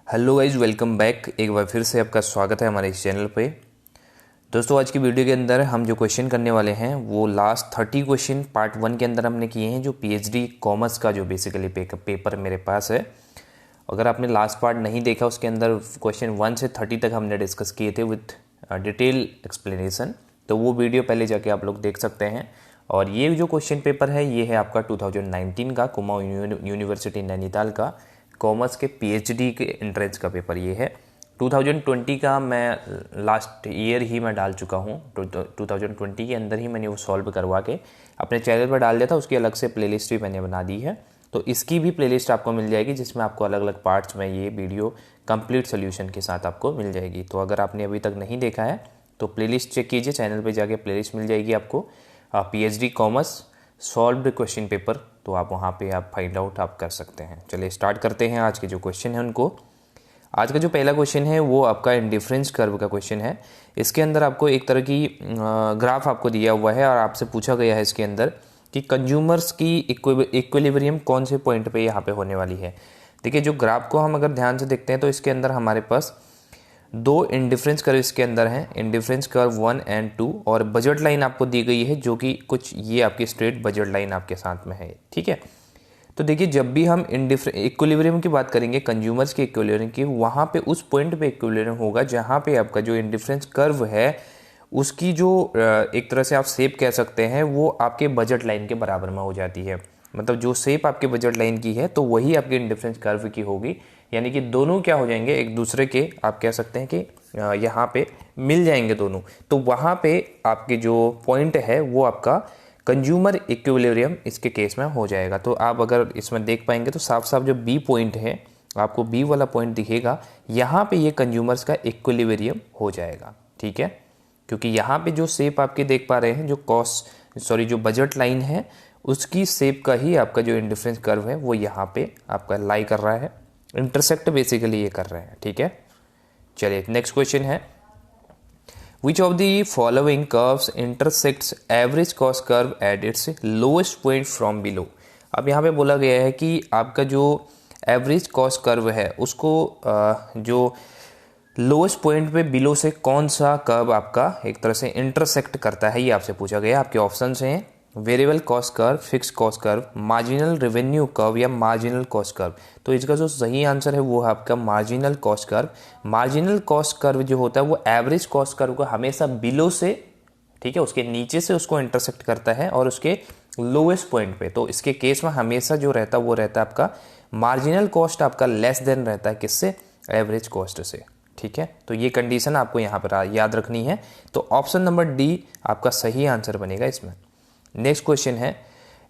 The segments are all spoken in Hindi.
Hello guys, welcome back. एक बार फिर से आपका स्वागत है हमारे इस चैनल पे। दोस्तों, आज की वीडियो के अंदर हम जो क्वेश्चन करने वाले हैं वो लास्ट 30 क्वेश्चन पार्ट 1 के अंदर हमने किए हैं, जो पीएचडी कॉमर्स का जो बेसिकली पेपर मेरे पास है। अगर आपने लास्ट पार्ट नहीं देखा, उसके अंदर क्वेश्चन 1 से 30 तक हमने डिस्कस किए थे विथ डिटेल एक्सप्लेनेशन, तो वो वीडियो पहले जाके आप लोग देख सकते हैं। और ये जो क्वेश्चन पेपर है ये है आपका 2019 का कुमाऊं यूनिवर्सिटी नैनीताल का कॉमर्स के पीएचडी के एंट्रेंस का पेपर ये है। 2020 का मैं लास्ट ईयर ही मैं डाल चुका हूँ, 2020 के अंदर ही मैंने वो सॉल्व करवा के अपने चैनल पर डाल दिया था। उसकी अलग से प्लेलिस्ट भी मैंने बना दी है, तो इसकी भी प्लेलिस्ट आपको मिल जाएगी, जिसमें आपको अलग अलग पार्ट्स में ये वीडियो कंप्लीट सोल्यूशन के साथ आपको मिल जाएगी। तो अगर आपने अभी तक नहीं देखा है तो प्लेलिस्ट चेक कीजिए, चैनल पे जाके प्लेलिस्ट मिल जाएगी आपको, PhD commerce solved question paper. तो आप वहाँ पे आप फाइंड आउट आप कर सकते हैं। चलिए स्टार्ट करते हैं आज के जो क्वेश्चन है उनको। आज का जो पहला क्वेश्चन है वो आपका इंडिफरेंस कर्व का क्वेश्चन है। इसके अंदर आपको एक तरह की ग्राफ आपको दिया हुआ है और आपसे पूछा गया है इसके अंदर कि कंज्यूमर्स की इक्विलिब्रियम कौन से पॉइंट पे यहाँ पे होने वाली है। देखिए, जो ग्राफ को हम अगर ध्यान से देखते हैं तो इसके अंदर हमारे पास दो इंडिफरेंस कर्व इसके अंदर हैं, इंडिफरेंस कर्व 1 और 2, और बजट लाइन आपको दी गई है जो कि कुछ ये आपकी स्ट्रेट बजट लाइन आपके साथ में है। ठीक है, तो देखिए, जब भी हम इक्विलिब्रियम की बात करेंगे, कंज्यूमर्स के इक्विलिब्रियम की, वहाँ पे उस पॉइंट पे इक्विलिब्रियम होगा जहाँ पे आपका जो इंडिफरेंस कर्व है उसकी जो एक तरह से आप शेप कह सकते हैं वो आपके बजट लाइन के बराबर में हो जाती है। मतलब जो शेप आपके बजट लाइन की है तो वही आपके इंडिफरेंस कर्व की होगी, यानी कि दोनों क्या हो जाएंगे, एक दूसरे के आप कह सकते हैं कि यहाँ पे मिल जाएंगे दोनों। तो वहाँ पे आपके जो पॉइंट है वो आपका कंज्यूमर इक्विलिब्रियम इसके केस में हो जाएगा। तो आप अगर इसमें देख पाएंगे तो साफ साफ जो बी पॉइंट है, आपको बी वाला पॉइंट दिखेगा, यहाँ पे ये कंज्यूमर्स का इक्विलिब्रियम हो जाएगा। ठीक है, क्योंकि यहाँ पे जो शेप आपके देख पा रहे हैं, जो बजट लाइन है उसकी शेप का ही आपका जो इंडिफरेंस कर्व है वो यहाँ पे आपका लाई कर रहा है, इंटरसेक्ट बेसिकली ये कर रहे हैं। ठीक है, चलिए नेक्स्ट क्वेश्चन है, which of the following curves intersects average cost curve at its lowest point from below. अब यहाँ पे बोला गया है कि आपका जो एवरेज कॉस्ट कर्व है उसको जो लोएस्ट पॉइंट पे बिलो से कौन सा कर्व आपका एक तरह से इंटरसेक्ट करता है, ये आपसे पूछा गया। आपके ऑप्शंस हैं variable cost curve, fix cost curve, marginal revenue curve या मार्जिनल कॉस्ट कर्व। तो इसका जो सही आंसर है वो है आपका marginal cost curve. Marginal cost curve जो होता है वो एवरेज कॉस्ट कर्व को हमेशा बिलो से, ठीक है, उसके नीचे से उसको इंटरसेक्ट करता है और उसके लोएस्ट पॉइंट पे। तो इसके केस में हमेशा जो रहता है वो रहता है आपका मार्जिनल कॉस्ट आपका लेस देन रहता है किससे, एवरेज कॉस्ट से। ठीक है, तो ये कंडीशन आपको यहाँ पर याद रखनी है। तो ऑप्शन नंबर डी आपका सही आंसर बनेगा इसमें। नेक्स्ट क्वेश्चन है,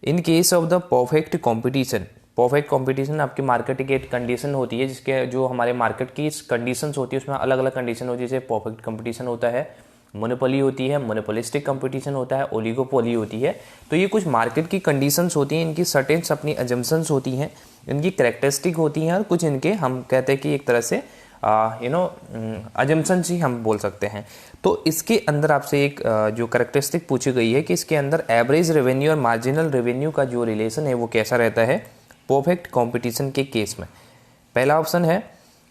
in case of the perfect competition. Perfect competition आपकी मार्केट की एक कंडीशन होती है, जिसके जो हमारे मार्केट की कंडीशंस होती है उसमें अलग अलग कंडीशन होती है। जैसे परफेक्ट कंपटीशन होता है, मोनोपोली होती है, मोनोपोलिस्टिक कंपटीशन होता है, ओलिगोपोली होती है। तो ये कुछ मार्केट की कंडीशंस होती हैं, इनकी सर्टेन्स अपनी अजम्पशंस होती हैं, इनकी करेक्टरिस्टिक होती हैं, और कुछ इनके हम कहते हैं कि एक तरह से अजम्पशंस ही हम बोल सकते हैं। तो इसके अंदर आपसे एक जो करेक्टरिस्टिक पूछी गई है कि इसके अंदर एवरेज रेवेन्यू और मार्जिनल रेवेन्यू का जो रिलेशन है वो कैसा रहता है परफेक्ट कंपटीशन के केस में। पहला ऑप्शन है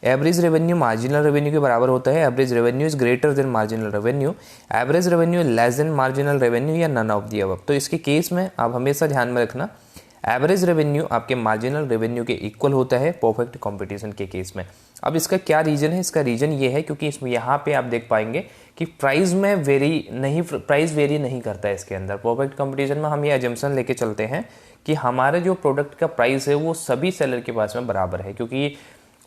एवरेज रेवेन्यू मार्जिनल रेवेन्यू के बराबर होता है, average revenue is greater than marginal revenue, average revenue less than marginal revenue, या नन ऑफ दी अबव। तो इसके केस में आप हमेशा ध्यान में रखना एवरेज रेवेन्यू आपके मार्जिनल रेवेन्यू के इक्वल होता है परफेक्ट कंपटीशन के केस में। अब इसका क्या रीजन है, इसका रीजन ये है क्योंकि इसमें यहाँ पे आप देख पाएंगे कि प्राइस वेरी नहीं करता है इसके अंदर। परफेक्ट कंपटीशन में हम ये अजम्पशन लेके चलते हैं कि हमारे जो प्रोडक्ट का प्राइस है वो सभी सेलर के पास में बराबर है, क्योंकि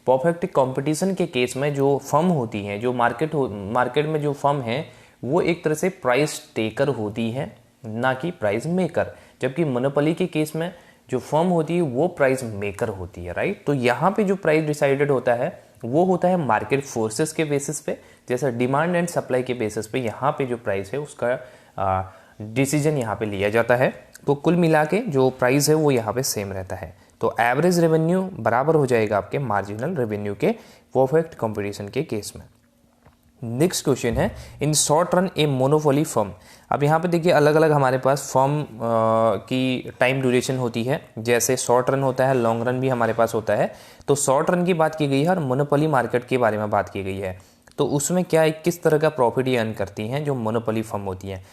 परफेक्ट कंपटीशन के केस में जो फर्म होती हैं, जो मार्केट में जो फर्म है वो एक तरह से प्राइस टेकर होती है, ना कि प्राइस मेकर। जबकि मोनोपोली के केस में जो फर्म होती है वो प्राइस मेकर होती है, राइट। तो यहाँ पे जो प्राइस डिसाइडेड होता है वो होता है मार्केट फोर्सेस के बेसिस पे, जैसा डिमांड एंड सप्लाई के बेसिस पे यहाँ पे जो प्राइस है उसका डिसीजन यहाँ पे लिया जाता है। तो कुल मिला के जो प्राइस है वो यहाँ पे सेम रहता है। तो एवरेज रेवेन्यू बराबर हो जाएगा आपके मार्जिनल रेवेन्यू के परफेक्ट कंपटीशन के केस में। नेक्स्ट क्वेश्चन है, in short run a monopoly firm. अब यहाँ पे देखिए अलग अलग हमारे पास फर्म की टाइम ड्यूरेशन होती है, जैसे शॉर्ट रन होता है, लॉन्ग रन भी हमारे पास होता है। तो शॉर्ट रन की बात की गई है और मोनोपोली मार्केट के बारे में बात की गई है। तो उसमें क्या है, किस तरह का प्रॉफिट ये अर्न करती हैं जो मोनोपोली फर्म होती हैं।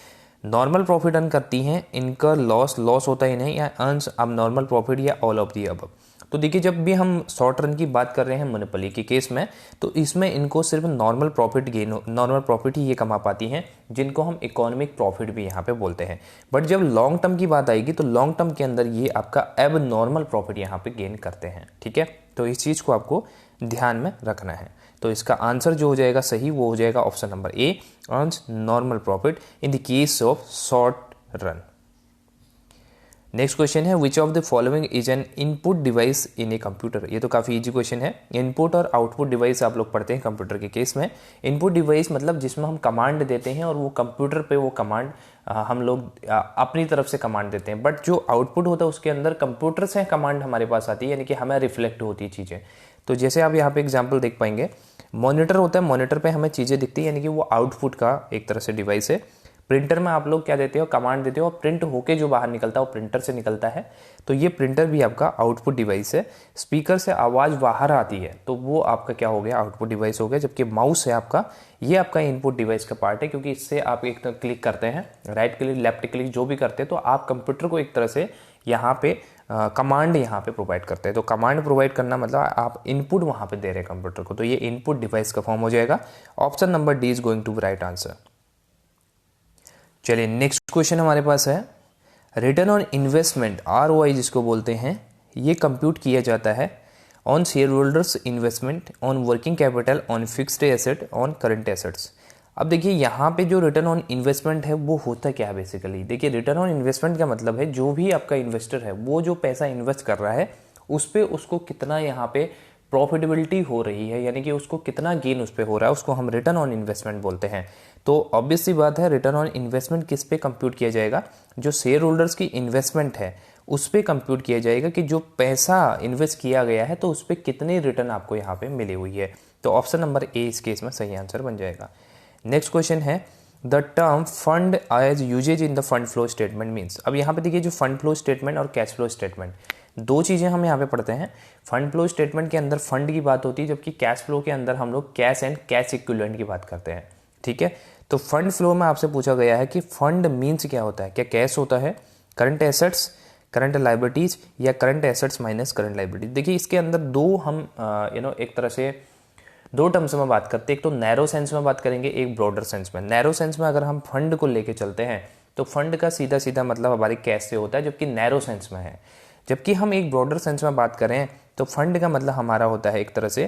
नॉर्मल प्रॉफिट अर्न करती हैं, इनका लॉस होता ही नहीं, या अर्न्स अब नॉर्मल प्रॉफिट या ऑल ऑफ दी अबव। तो देखिए जब भी हम शॉर्ट रन की बात कर रहे हैं मोनोपोली के केस में, तो इसमें इनको सिर्फ नॉर्मल प्रॉफिट ही ये कमा पाती हैं, जिनको हम इकोनॉमिक प्रॉफिट भी यहाँ पे बोलते हैं। बट जब लॉन्ग टर्म की बात आएगी तो लॉन्ग टर्म के अंदर ये आपका एब नॉर्मल प्रॉफिट यहाँ पे गेन करते हैं। ठीक है, तो इस चीज़ को आपको ध्यान में रखना है। तो इसका आंसर जो हो जाएगा सही वो हो जाएगा option number A, earns normal profit in the case of short run. Next question है, which of the following is an input device in a computer. ये तो काफ़ी इजी क्वेश्चन है। इनपुट और आउटपुट डिवाइस आप लोग पढ़ते हैं कंप्यूटर के केस में। इनपुट डिवाइस मतलब जिसमें हम कमांड देते हैं और वो कंप्यूटर पे वो कमांड हम लोग अपनी तरफ से कमांड देते हैं। बट जो आउटपुट होता है उसके अंदर कंप्यूटर से कमांड हमारे पास आती है, यानी कि हमें रिफ्लेक्ट होती है चीज़ें। तो जैसे आप यहाँ पे एग्जाम्पल देख पाएंगे, मॉनिटर होता है, मॉनिटर पे हमें चीज़ें दिखती है, यानी कि वो आउटपुट का एक तरह से डिवाइस है। प्रिंटर में आप लोग क्या देते हो, कमांड देते हो, और प्रिंट होके जो बाहर निकलता है वो प्रिंटर से निकलता है। तो ये प्रिंटर भी आपका आउटपुट डिवाइस है। स्पीकर से आवाज़ बाहर आती है तो वो आपका क्या हो गया, आउटपुट डिवाइस हो गया। जबकि माउस है आपका, ये आपका इनपुट डिवाइस का पार्ट है, क्योंकि इससे आप एक क्लिक करते हैं, राइट क्लिक लेफ्ट क्लिक जो भी करते हैं, तो आप कंप्यूटर को एक तरह से यहाँ पे कमांड यहाँ पे प्रोवाइड करते हैं। तो कमांड प्रोवाइड करना मतलब आप इनपुट वहाँ पे दे रहे हैं कंप्यूटर को, तो ये इनपुट डिवाइस का फॉर्म हो जाएगा। Option number D is going to be right answer. चलिए नेक्स्ट क्वेश्चन हमारे पास है, रिटर्न ऑन इन्वेस्टमेंट ROI जिसको बोलते हैं, ये कंप्यूट किया जाता है on share holders investment, on working capital, on fixed asset, on current assets. अब देखिए यहाँ पे जो रिटर्न ऑन इन्वेस्टमेंट है वो होता क्या है बेसिकली। देखिए रिटर्न ऑन इन्वेस्टमेंट का मतलब है जो भी आपका इन्वेस्टर है वो जो पैसा इन्वेस्ट कर रहा है उस पर उसको कितना यहाँ पे प्रॉफिटेबिलिटी हो रही है, यानी कि उसको कितना गेन उस पर हो रहा है, उसको हम रिटर्न ऑन इन्वेस्टमेंट बोलते हैं। तो ऑब्वियस सी बात है, रिटर्न ऑन इन्वेस्टमेंट किस पे कंप्यूट किया जाएगा, जो शेयर होल्डर्स की इन्वेस्टमेंट है उस पर कंप्यूट किया जाएगा कि जो पैसा इन्वेस्ट किया गया है तो उस पर कितनी रिटर्न आपको यहाँ पे मिली हुई है। तो ऑप्शन नंबर ए इस केस में सही आंसर बन जाएगा। नेक्स्ट क्वेश्चन है, the term fund as uses in the fund flow statement means. अब यहाँ पे देखिए जो फंड फ्लो स्टेटमेंट और कैश फ्लो स्टेटमेंट, दो चीज़ें हम यहाँ पे पढ़ते हैं। फंड फ्लो स्टेटमेंट के अंदर फंड की बात होती है, जबकि कैश फ्लो के अंदर हम लोग कैश एंड कैश इक्विवेलेंट की बात करते हैं। ठीक है, तो फंड फ्लो में आपसे पूछा गया है कि फंड मीन्स क्या होता है, क्या कैश होता है, करंट एसेट्स, करंट लाइबिलिटीज, या current assets minus current liabilities. देखिए इसके अंदर दो हम एक तरह से दो टर्म्स में बात करते हैं। एक तो नैरो सेंस में बात करेंगे, एक ब्रॉडर सेंस में। नैरो सेंस में अगर हम फंड को लेके चलते हैं तो फंड का सीधा सीधा मतलब हमारे कैश से होता है, जबकि नैरो सेंस में है। जबकि हम एक ब्रॉडर सेंस में बात करें तो फंड का मतलब हमारा होता है एक तरह से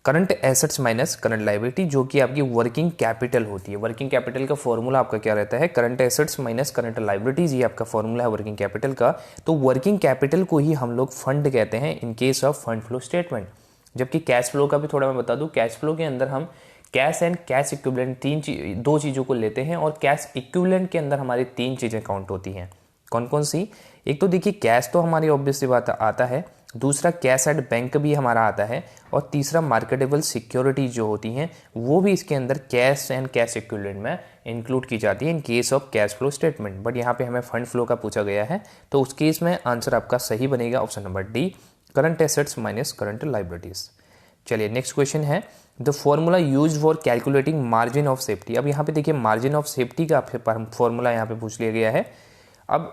current assets minus current liability, जो कि आपकी वर्किंग कैपिटल होती है। वर्किंग कैपिटल का फॉर्मूला आपका क्या रहता है, current assets minus current liabilities, ये आपका फॉर्मूला है वर्किंग कैपिटल का। तो वर्किंग कैपिटल को ही हम लोग फंड कहते हैं in case of fund flow statement. जबकि कैश फ्लो का भी थोड़ा मैं बता दूं, कैश फ्लो के अंदर हम कैश एंड कैश इक्विवेलेंट दो चीज़ों को लेते हैं, और कैश इक्विवेलेंट के अंदर हमारी तीन चीज़ें काउंट होती हैं। कौन कौन सी, एक तो देखिए कैश तो हमारी ऑब्वियस सी बात आता है, दूसरा कैश एट बैंक भी हमारा आता है, और तीसरा मार्केटेबल सिक्योरिटी जो होती हैं वो भी इसके अंदर कैश एंड कैश इक्विवेलेंट में इंक्लूड की जाती है in case of cash flow statement. But यहाँ पे हमें फंड फ्लो का पूछा गया है, तो उस केस में आंसर आपका सही बनेगा option number D, current assets minus current liabilities. चलिए नेक्स्ट क्वेश्चन है, the formula use for calculating margin of safety. अब यहाँ पे देखिए मार्जिन ऑफ सेफ्टी का फॉर्मूला यहाँ पे पूछ लिया गया है। अब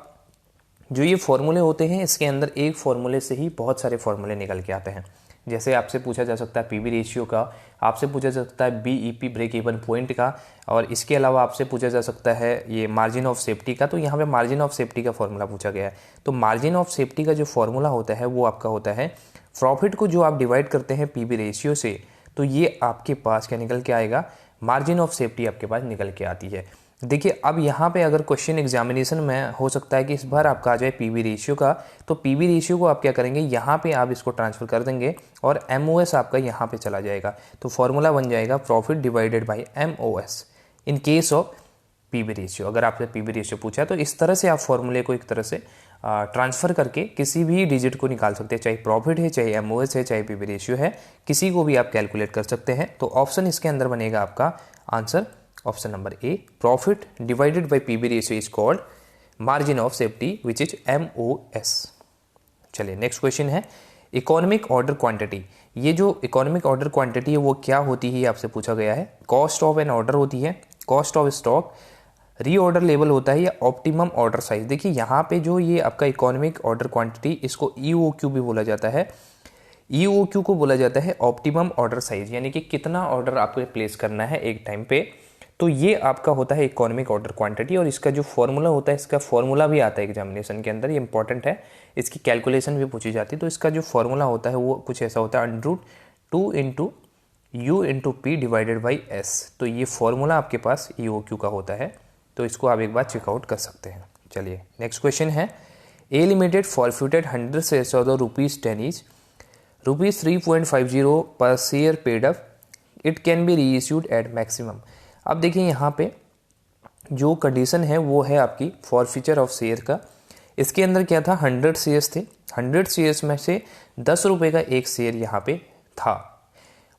जो ये फॉर्मूले होते हैं इसके अंदर एक फॉर्मूले से ही बहुत सारे फॉर्मूले निकल के आते हैं। जैसे आपसे पूछा जा सकता है पीवी रेशियो का, आपसे पूछा जा सकता है बीईपी ब्रेक इवन पॉइंट का, और इसके अलावा आपसे पूछा जा सकता है ये मार्जिन ऑफ सेफ्टी का। तो यहाँ पे मार्जिन ऑफ सेफ्टी का फॉर्मूला पूछा गया है। तो मार्जिन ऑफ सेफ्टी का जो फॉर्मूला होता है वो आपका होता है प्रॉफिट को जो आप डिवाइड करते हैं पीवी रेशियो से, तो ये आपके पास क्या निकल के आएगा, मार्जिन ऑफ सेफ्टी आपके पास निकल के आती है। देखिए अब यहाँ पे अगर क्वेश्चन एग्जामिनेशन में हो सकता है कि इस बार आपका आ जाए पीवी रेशियो का, तो पीवी रेशियो को आप क्या करेंगे, यहाँ पे आप इसको ट्रांसफर कर देंगे और एमओएस आपका यहाँ पे चला जाएगा। तो फॉर्मूला बन जाएगा profit divided by MOS in case of PV ratio. अगर आपसे पीवी रेशियो पूछा तो इस तरह से आप फॉर्मूले को एक तरह से ट्रांसफ़र करके किसी भी डिजिट को निकाल सकते हैं, चाहे प्रॉफिट है, चाहे एमओएस है, चाहे पीवी रेशियो है, किसी को भी आप कैलकुलेट कर सकते हैं। तो ऑप्शन इसके अंदर बनेगा आपका answer option number A, profit divided by PV ratio is called margin of safety which is MOS. चलिए नेक्स्ट क्वेश्चन है इकोनॉमिक ऑर्डर क्वांटिटी। ये जो इकोनॉमिक ऑर्डर क्वांटिटी है वो क्या होती है, आपसे पूछा गया है। कॉस्ट ऑफ एन ऑर्डर होती है, cost of stock, reorder level होता है या ऑप्टिमम ऑर्डर साइज। देखिए यहाँ पे जो ये आपका इकोनॉमिक ऑर्डर क्वांटिटी, इसको ईओक्यू भी बोला जाता है। ईओक्यू को बोला जाता है ऑप्टिमम ऑर्डर साइज, यानी कि कितना ऑर्डर आपको प्लेस करना है एक टाइम पे। तो ये आपका होता है इकोनॉमिक ऑर्डर क्वांटिटी, और इसका जो फॉर्मूला होता है, इसका फॉर्मूला भी आता है एग्जामिनेशन के अंदर, ये इंपॉर्टेंट है, इसकी कैलकुलेशन भी पूछी जाती है। तो इसका जो फॉर्मूला होता है वो कुछ ऐसा होता है, √2 into you into P divided by S. तो ये फॉर्मूला आपके पास ईओक्यू का होता है, तो इसको आप एक बार चेकआउट कर सकते हैं। चलिए नेक्स्ट क्वेश्चन है a limited forfeited 100 shares of ₹10 is ₹3.50 per share paid up, it can be reissued at maximum. अब देखिए यहाँ पे जो कंडीशन है वो है आपकी फॉरफीचर ऑफ शेयर का। इसके अंदर क्या था, 100 शेयर्स थे, 100 शेयर्स में से ₹10 का एक शेयर यहाँ पे था।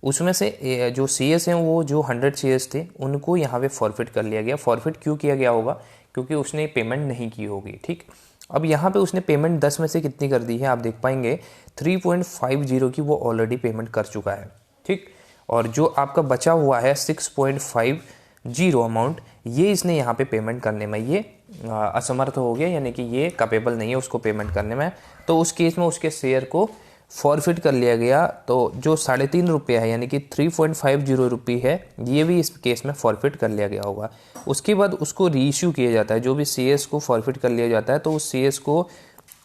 उसमें से जो शेयर्स हैं वो जो 100 शेयर्स थे उनको यहाँ पे फॉरफिट कर लिया गया। फॉरफिट क्यों किया गया होगा, क्योंकि उसने पेमेंट नहीं की होगी। ठीक, अब यहाँ पे उसने पेमेंट 10 में से कितनी कर दी है, आप देख पाएंगे 3.50 की वो ऑलरेडी पेमेंट कर चुका है। ठीक, और जो आपका बचा हुआ है 6.50 अमाउंट, ये इसने यहाँ पे पेमेंट करने में ये असमर्थ हो गया, यानी कि ये कैपेबल नहीं है उसको पेमेंट करने में। तो उस केस में उसके शेयर को फॉरफिट कर लिया गया। तो जो ₹3.50 है, यानी कि 3.50 रुपये है, ये भी इस केस में फॉरफिट कर लिया गया होगा। उसके बाद उसको रीइश्यू किया जाता है, जो भी सीएस को फॉरफिट कर लिया जाता है तो उस सीएस को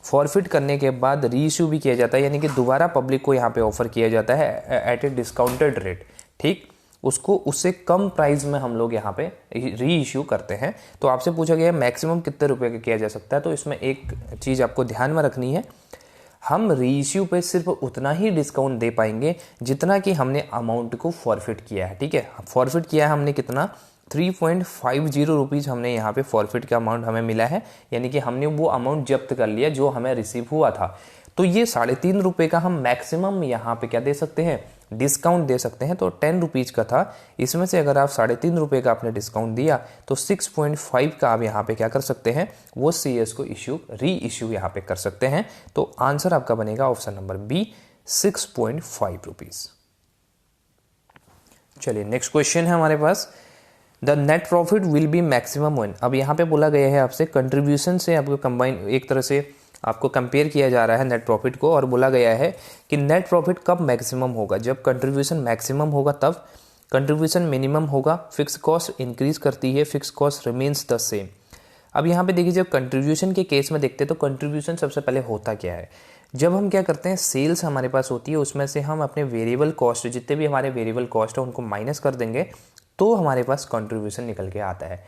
फॉरफिट करने के बाद रीइश्यू भी किया जाता है, यानी कि दोबारा पब्लिक को यहाँ पे ऑफर किया जाता है एट ए डिस्काउंटेड रेट। ठीक, उसको उससे कम प्राइस में हम लोग यहाँ पे री इश्यू करते हैं। तो आपसे पूछा गया है मैक्सिमम कितने रुपए का किया जा सकता है, तो इसमें एक चीज़ आपको ध्यान में रखनी है, हम रीइश्यू पे सिर्फ उतना ही डिस्काउंट दे पाएंगे जितना कि हमने अमाउंट को फॉरफिट किया है। ठीक है, फॉरफिट किया है हमने कितना, 3.50 रुपीज़ हमने यहाँ पे फॉरफिट का अमाउंट हमें मिला है, यानी कि हमने वो अमाउंट जब्त कर लिया जो हमें रिसीव हुआ था। तो ये ₹3.50 का हम मैक्सिमम यहाँ पे क्या दे सकते हैं, डिस्काउंट दे सकते हैं। तो 10 रुपीज़ का था, इसमें से अगर आप ₹3.50 का आपने डिस्काउंट दिया तो 6.5 का आप यहाँ पे क्या कर सकते हैं, वो सीएस को री इश्यू यहाँ पे कर सकते हैं। तो आंसर आपका बनेगा ऑप्शन नंबर बी, 6.5 रुपीज़। चलिए नेक्स्ट क्वेश्चन है हमारे पास, the net profit will be maximum when. अब यहाँ पे बोला गया है आपसे कंट्रीब्यूशन से आपको कंबाइन, एक तरह से आपको कंपेयर किया जा रहा है नेट प्रॉफिट को, और बोला गया है कि नेट प्रॉफिट कब मैक्सिमम होगा, जब कंट्रीब्यूशन मैक्सिमम होगा तब। कंट्रीब्यूशन मिनिमम होगा, फिक्स कॉस्ट इंक्रीज करती है, fix cost remains the same. अब यहाँ पे देखिए, जब कंट्रीब्यूशन के केस में देखते हैं तो कंट्रीब्यूशन सबसे पहले होता क्या है, जब हम क्या करते हैं, सेल्स हमारे पास होती है, उसमें से हम अपने वेरिएबल कॉस्ट, जितने भी हमारे वेरिएबल कॉस्ट है उनको माइनस कर देंगे तो हमारे पास कंट्रीब्यूशन निकल के आता है।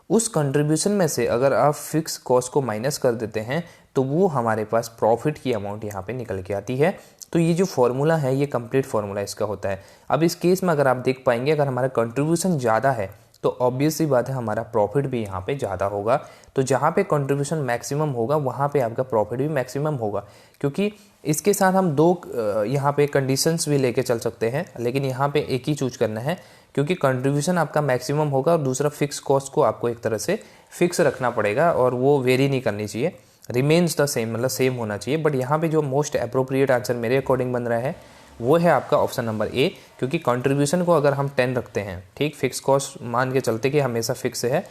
उस कंट्रीब्यूशन में से अगर आप फिक्स कॉस्ट को माइनस कर देते हैं तो वो हमारे पास प्रॉफिट की अमाउंट यहाँ पे निकल के आती है। तो ये जो फॉर्मूला है ये कंप्लीट फॉर्मूला इसका होता है। अब इस केस में अगर आप देख पाएंगे, अगर हमारा कंट्रीब्यूशन ज़्यादा है तो ऑब्वियस सी बात है हमारा प्रॉफिट भी यहाँ पे ज़्यादा होगा। तो जहाँ पे कंट्रीब्यूशन मैक्सिमम होगा वहाँ पे आपका प्रॉफिट भी मैक्सिमम होगा, क्योंकि इसके साथ हम दो यहाँ पे कंडीशंस भी लेके चल सकते हैं, लेकिन यहाँ पे एक ही चूज करना है, क्योंकि कंट्रीब्यूशन आपका मैक्सिमम होगा और दूसरा फिक्स कॉस्ट को आपको एक तरह से फिक्स रखना पड़ेगा और वो वेरी नहीं करनी चाहिए, रिमेन्स द सेम, मतलब सेम होना चाहिए। बट यहाँ पे जो मोस्ट अप्रोप्रिएट आंसर मेरे अकॉर्डिंग बन रहा है वो है आपका ऑप्शन नंबर ए, क्योंकि कंट्रीब्यूशन को अगर हम 10 रखते हैं, ठीक, फिक्स कॉस्ट मान के चलते कि हमेशा फिक्स है,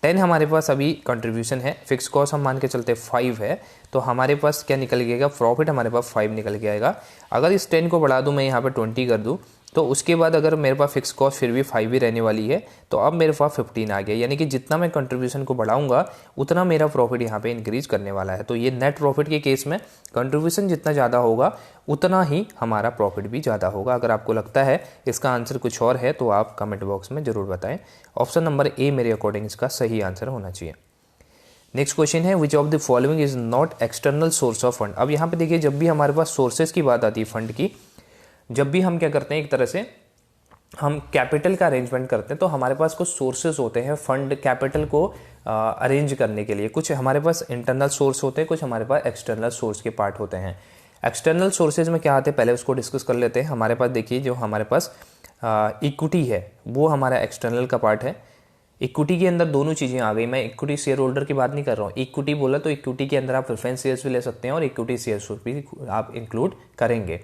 10 हमारे पास अभी कंट्रीब्यूशन है, फिक्स कॉस्ट हम मान के चलते 5 है, तो हमारे पास क्या निकल गएगा, प्रॉफिट हमारे पास 5 निकल के आएगा। अगर इस 10 को बढ़ा दूं, मैं यहाँ पे 20 कर दूं, तो उसके बाद अगर मेरे पास फिक्स कॉस्ट फिर भी 5 ही रहने वाली है, तो अब मेरे पास 15 आ गया, यानी कि जितना मैं कंट्रीब्यूशन को बढ़ाऊंगा उतना मेरा प्रॉफिट यहाँ पे इंक्रीज करने वाला है। तो ये नेट प्रॉफिट के केस में कंट्रीब्यूशन जितना ज़्यादा होगा उतना ही हमारा प्रॉफिट भी ज़्यादा होगा। अगर आपको लगता है इसका आंसर कुछ और है तो आप कमेंट बॉक्स में ज़रूर बताएं। ऑप्शन नंबर ए मेरे अकॉर्डिंग इसका सही आंसर होना चाहिए। नेक्स्ट क्वेश्चन है, which of the following is not external source of fund. अब यहाँ पे देखिए, जब भी हमारे पास सोर्सेज की बात आती है फंड की, जब भी हम क्या करते हैं, एक तरह से हम कैपिटल का अरेंजमेंट करते हैं तो हमारे पास कुछ सोर्सेज होते हैं फंड कैपिटल को अरेंज करने के लिए। कुछ हमारे पास इंटरनल सोर्स होते हैं, कुछ हमारे पास एक्सटर्नल सोर्स के पार्ट होते हैं। एक्सटर्नल सोर्सेज में क्या आते हैं पहले उसको डिस्कस कर लेते हैं। हमारे पास देखिए जो हमारे पास इक्विटी है वो हमारा एक्सटर्नल का पार्ट है। इक्विटी के अंदर दोनों चीज़ें आ गई। मैं इक्विटी शेयर होल्डर की बात नहीं कर रहा हूँ। इक्विटी बोला तो इक्विटी के अंदर आप प्रेफरेंस शेयर्स भी ले सकते हैं और इक्विटी शेयर्स भी आप इंक्लूड करेंगे।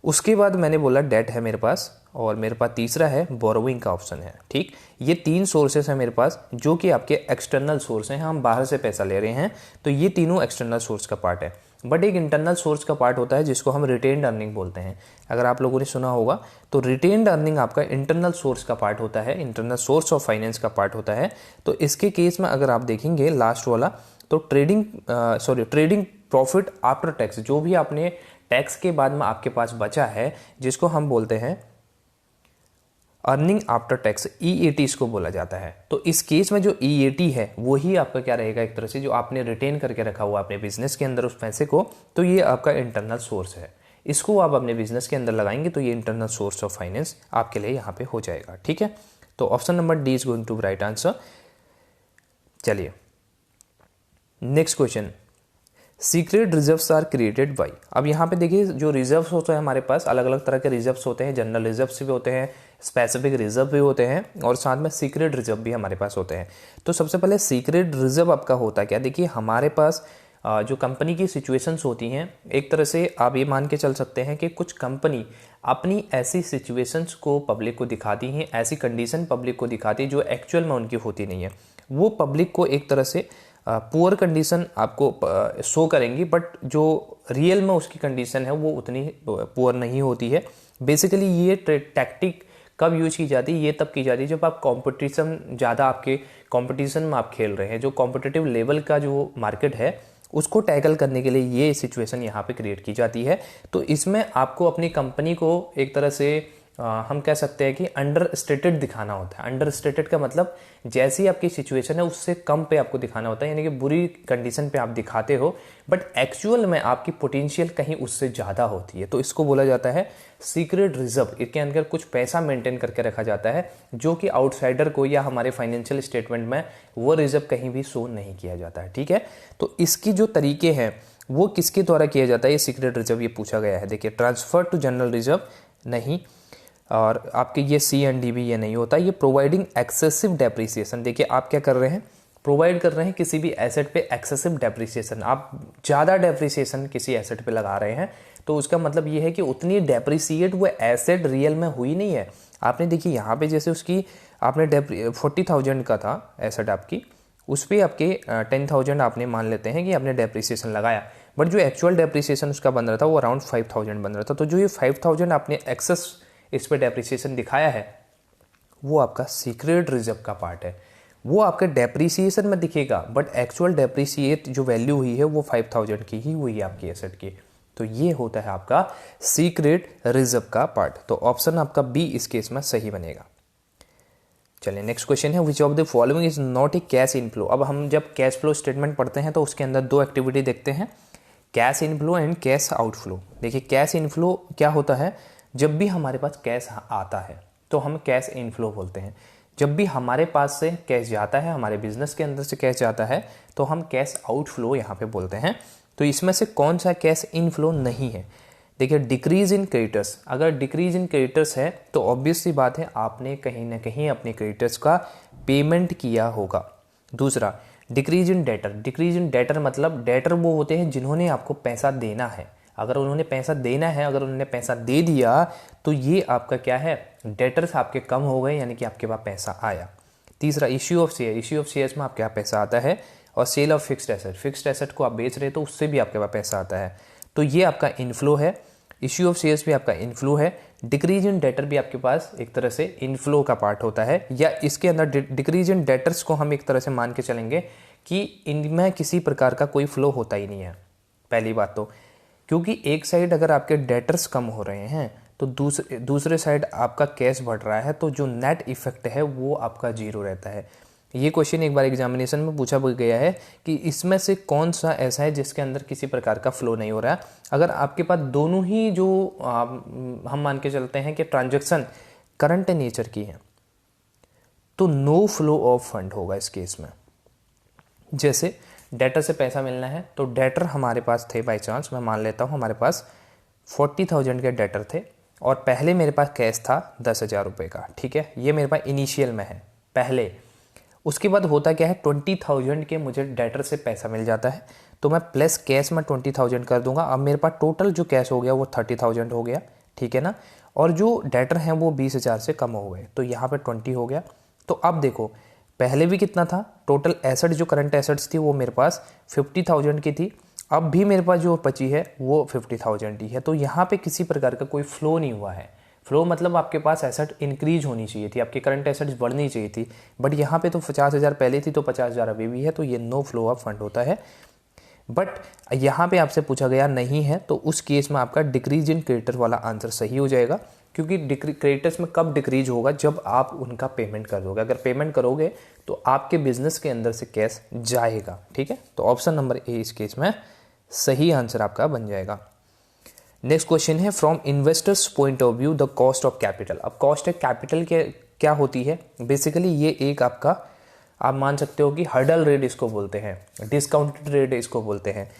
उसके बाद मैंने बोला डेट है मेरे पास, और मेरे पास तीसरा है बोरोइंग का ऑप्शन है। ठीक, ये तीन सोर्सेस हैं मेरे पास जो कि आपके एक्सटर्नल सोर्स हैं। हम बाहर से पैसा ले रहे हैं तो ये तीनों एक्सटर्नल सोर्स का पार्ट है। बट एक इंटरनल सोर्स का पार्ट होता है जिसको हम रिटेन्ड अर्निंग बोलते हैं। अगर आप लोगों ने सुना होगा तो रिटेन्ड अर्निंग आपका इंटरनल सोर्स का पार्ट होता है, इंटरनल सोर्स ऑफ फाइनेंस का पार्ट होता है। तो इसके केस में अगर आप देखेंगे लास्ट वाला तो ट्रेडिंग प्रॉफिट आफ्टर टैक्स, जो भी आपने टैक्स के बाद में आपके पास बचा है जिसको हम बोलते हैं अर्निंग आफ्टर टैक्स, EAT इसको बोला जाता है। तो इस केस में जो EAT है वही आपका क्या रहेगा, एक तरह से जो आपने रिटेन करके रखा हुआ अपने बिजनेस के अंदर उस पैसे को, तो ये आपका इंटरनल सोर्स है। इसको आप अपने बिजनेस के अंदर लगाएंगे तो ये इंटरनल सोर्स ऑफ फाइनेंस आपके लिए यहाँ पे हो जाएगा। ठीक है, तो option number D is going to be right answer. चलिए next question, secret reserves are created by. अब यहाँ पे देखिए जो रिजर्व्स होते हैं हमारे पास अलग अलग तरह के रिजर्व्स होते हैं। जनरल रिजर्व्स भी होते हैं, स्पेसिफिक रिजर्व भी होते हैं, और साथ में सीक्रेट रिजर्व भी हमारे पास होते हैं। तो सबसे पहले सीक्रेट रिजर्व आपका होता क्या, देखिए हमारे पास जो कंपनी की सिचुएशंस होती हैं, एक तरह से आप ये मान के चल सकते हैं कि कुछ कंपनी अपनी ऐसी सिचुएशंस को पब्लिक को दिखाती हैं, ऐसी कंडीशन पब्लिक को दिखाती है जो एक्चुअल में उनकी होती नहीं है। वो पब्लिक को एक तरह से पुअर कंडीशन आपको शो करेंगी, बट जो रियल में उसकी कंडीशन है वो उतनी पुअर नहीं होती है। बेसिकली ये टैक्टिक कब यूज की जाती है, ये तब की जाती है जब आप कंपटीशन ज़्यादा, आपके कंपटीशन में आप खेल रहे हैं, जो कॉम्पिटिटिव लेवल का जो मार्केट है उसको टैकल करने के लिए ये सिचुएशन यहाँ पे क्रिएट की जाती है। तो इसमें आपको अपनी कंपनी को एक तरह से हम कह सकते हैं कि अंडर स्टेटेड दिखाना होता है। अंडर स्टेटेड का मतलब जैसी आपकी सिचुएशन है उससे कम पे आपको दिखाना होता है, यानी कि बुरी कंडीशन पे आप दिखाते हो बट एक्चुअल में आपकी पोटेंशियल कहीं उससे ज़्यादा होती है। तो इसको बोला जाता है सीक्रेट रिजर्व। इसके अंदर कुछ पैसा मेंटेन करके रखा जाता है जो कि आउटसाइडर को या हमारे फाइनेंशियल स्टेटमेंट में वो रिजर्व कहीं भी शो नहीं किया जाता है। ठीक है, तो इसकी जो तरीके हैं वो किसके द्वारा किया जाता है, ये सीक्रेट रिजर्व ये पूछा गया है। देखिए ट्रांसफर टू जनरल रिजर्व नहीं, और आपके ये C&D भी ये नहीं होता। ये प्रोवाइडिंग एक्सेसिव डेप्रिसिएशन, देखिए आप क्या कर रहे हैं, प्रोवाइड कर रहे हैं किसी भी एसेट पे एक्सेसिव डेप्रिसिएशन, आप ज़्यादा डेप्रिसिएशन किसी एसेट पे लगा रहे हैं। तो उसका मतलब ये है कि उतनी डेप्रिसिएट वो एसेट रियल में हुई नहीं है। आपने देखिए यहाँ पे जैसे उसकी आपने 40,000 का था एसेट आपकी, उस पर आपके 10,000 आपने मान लेते हैं कि आपने डेप्रिसिएशन लगाया, बट जो एक्चुअल डेप्रिसिएशन उसका बन रहा था वो अराउंड 5,000 बन रहा था। तो जो ये 5,000 आपने एक्सेस इस पे डेप्रिसिएशन दिखाया है वो आपका सीक्रेट रिजर्व का पार्ट है। वो आपके डेप्रिसिएशन में दिखेगा बट एक्चुअल डेप्रिसिएट जो वैल्यू हुई है वो 5,000 की ही हुई है आपकी एसेट की। तो ये होता है आपका सीक्रेट रिजर्व का पार्ट। तो ऑप्शन आपका बी इस केस में सही बनेगा। चलिए नेक्स्ट क्वेश्चन है, which of the following is not a cash inflow. अब हम जब कैश फ्लो स्टेटमेंट पढ़ते हैं तो उसके अंदर दो एक्टिविटी देखते हैं, cash inflow and cash outflow. देखिए कैश इनफ्लो क्या होता है, जब भी हमारे पास कैश आता है तो हम कैश इनफ्लो बोलते हैं। जब भी हमारे पास से कैश जाता है, हमारे बिजनेस के अंदर से कैश जाता है तो हम कैश आउटफ्लो यहाँ पे बोलते हैं। तो इसमें से कौन सा कैश इनफ्लो नहीं है, देखिए डिक्रीज इन क्रेडिटर्स। अगर डिक्रीज इन क्रेडिटर्स है तो ऑब्वियस सी बात है आपने कहीं ना कहीं अपने क्रेडिटर्स का पेमेंट किया होगा। दूसरा decrease in debtor. Decrease in debtor मतलब डेटर वो होते हैं जिन्होंने आपको पैसा देना है। अगर उन्होंने पैसा देना है, अगर उन्होंने पैसा दे दिया तो ये आपका क्या है, डेटर्स आपके कम हो गए, यानी कि आपके पास पैसा आया। तीसरा issue of share. Issue of shares में आपके पास पैसा आता है। और sale of fixed asset. Fixed asset को आप बेच रहे हो तो उससे भी आपके पास पैसा आता है। तो ये आपका इनफ्लो है। इश्यू ऑफ शेयर्स भी आपका इनफ्लो है। डिक्रीज इन डेटर भी आपके पास एक तरह से इनफ्लो का पार्ट होता है, या इसके अंदर डिक्रीज इन डेटर्स को हम एक तरह से मान के चलेंगे कि इनमें किसी प्रकार का कोई फ्लो होता ही नहीं है। पहली बात तो क्योंकि एक साइड अगर आपके डेटर्स कम हो रहे हैं तो दूसरे साइड आपका कैश बढ़ रहा है, तो जो नेट इफेक्ट है वो आपका जीरो रहता है। ये क्वेश्चन एक बार एग्जामिनेशन में पूछा गया है कि इसमें से कौन सा ऐसा है जिसके अंदर किसी प्रकार का फ्लो नहीं हो रहा है। अगर आपके पास दोनों ही जो हम मान के चलते हैं कि ट्रांजैक्शन करंट नेचर की हैं तो नो फ्लो ऑफ फंड होगा इस केस में। जैसे डेटर से पैसा मिलना है तो डेटर हमारे पास थे, बाई चांस मैं मान लेता हूँ हमारे पास 40,000 के डेटर थे और पहले मेरे पास कैश था 10,000 रुपये का, ठीक है, ये मेरे पास इनिशियल में है पहले। उसके बाद होता क्या है, 20,000 के मुझे डेटर से पैसा मिल जाता है तो मैं प्लस कैश में 20,000 कर दूंगा। अब मेरे पास टोटल जो कैश हो गया वो 30,000 हो गया, ठीक है ना, और जो डेटर हैं वो 20,000 से कम हो गए तो यहाँ पे 20 हो गया। तो अब देखो पहले भी कितना था, टोटल एसेट जो करंट एसेट्स थी वो मेरे पास 50,000 की थी, अब भी मेरे पास जो बची है वो 50,000 ही है। तो यहाँ पे किसी प्रकार का कोई फ्लो नहीं हुआ है। फ्लो मतलब आपके पास एसेट इंक्रीज होनी चाहिए थी, आपके करंट एसेट्स बढ़नी चाहिए थी, बट यहाँ पे तो 50,000 पहले थी तो 50,000 अभी भी है, तो ये नो फ्लो ऑफ फंड होता है। बट यहाँ पे आपसे पूछा गया नहीं है तो उस केस में आपका डिक्रीज इन क्रेडिटर वाला आंसर सही हो जाएगा, क्योंकि क्रेडिटर्स में कब डिक्रीज होगा, जब आप उनका पेमेंट कर दोगे। अगर पेमेंट करोगे तो आपके बिजनेस के अंदर से कैश जाएगा, ठीक है। तो ऑप्शन नंबर ए इस केस में सही आंसर आपका बन जाएगा। नेक्स्ट क्वेश्चन है, from investors point of view the cost of capital. अब कॉस्ट ऑफ कैपिटल के क्या होती है, बेसिकली ये एक आपका आप मान सकते हो कि हर्डल रेट इसको बोलते हैं, डिस्काउंटेड रेट इसको बोलते हैं।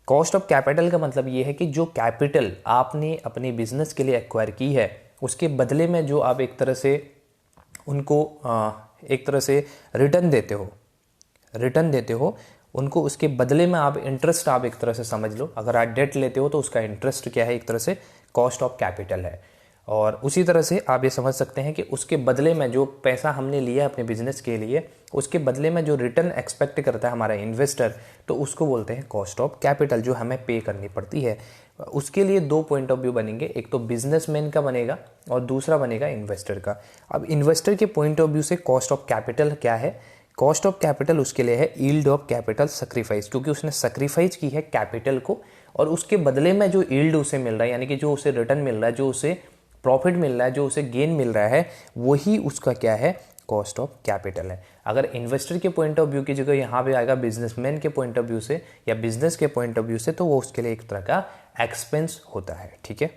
कॉस्ट ऑफ कैपिटल का मतलब ये है कि जो कैपिटल आपने अपने बिजनेस के लिए एक्वायर की है उसके बदले में जो आप एक तरह से उनको एक तरह से रिटर्न देते हो उनको, उसके बदले में आप इंटरेस्ट आप एक तरह से समझ लो, अगर आप डेट लेते हो तो उसका इंटरेस्ट क्या है, एक तरह से कॉस्ट ऑफ कैपिटल है। और उसी तरह से आप ये समझ सकते हैं कि उसके बदले में जो पैसा हमने लिया अपने बिजनेस के लिए, उसके बदले में जो रिटर्न एक्सपेक्ट करता है हमारा इन्वेस्टर, तो उसको बोलते हैं कॉस्ट ऑफ कैपिटल, जो हमें पे करनी पड़ती है। उसके लिए दो पॉइंट ऑफ व्यू बनेंगे, एक तो बिजनेसमैन का बनेगा और दूसरा बनेगा इन्वेस्टर का। अब इन्वेस्टर के पॉइंट ऑफ व्यू से कॉस्ट ऑफ कैपिटल क्या है, कॉस्ट ऑफ कैपिटल उसके लिए है यील्ड ऑफ कैपिटल सैक्रिफाइस, क्योंकि उसने सैक्रिफाइस की है कैपिटल को और उसके बदले में जो यील्ड उसे मिल रहा है, यानी कि जो उसे रिटर्न मिल रहा है, जो उसे प्रॉफिट मिल रहा है, जो उसे गेन मिल रहा है, वही उसका क्या है, कॉस्ट ऑफ कैपिटल है। अगर इन्वेस्टर के पॉइंट ऑफ व्यू की जगह यहाँ पे आएगा बिजनेसमैन के पॉइंट ऑफ व्यू से या बिजनेस के पॉइंट ऑफ व्यू से, तो वो उसके लिए एक तरह का एक्सपेंस होता है, ठीक है।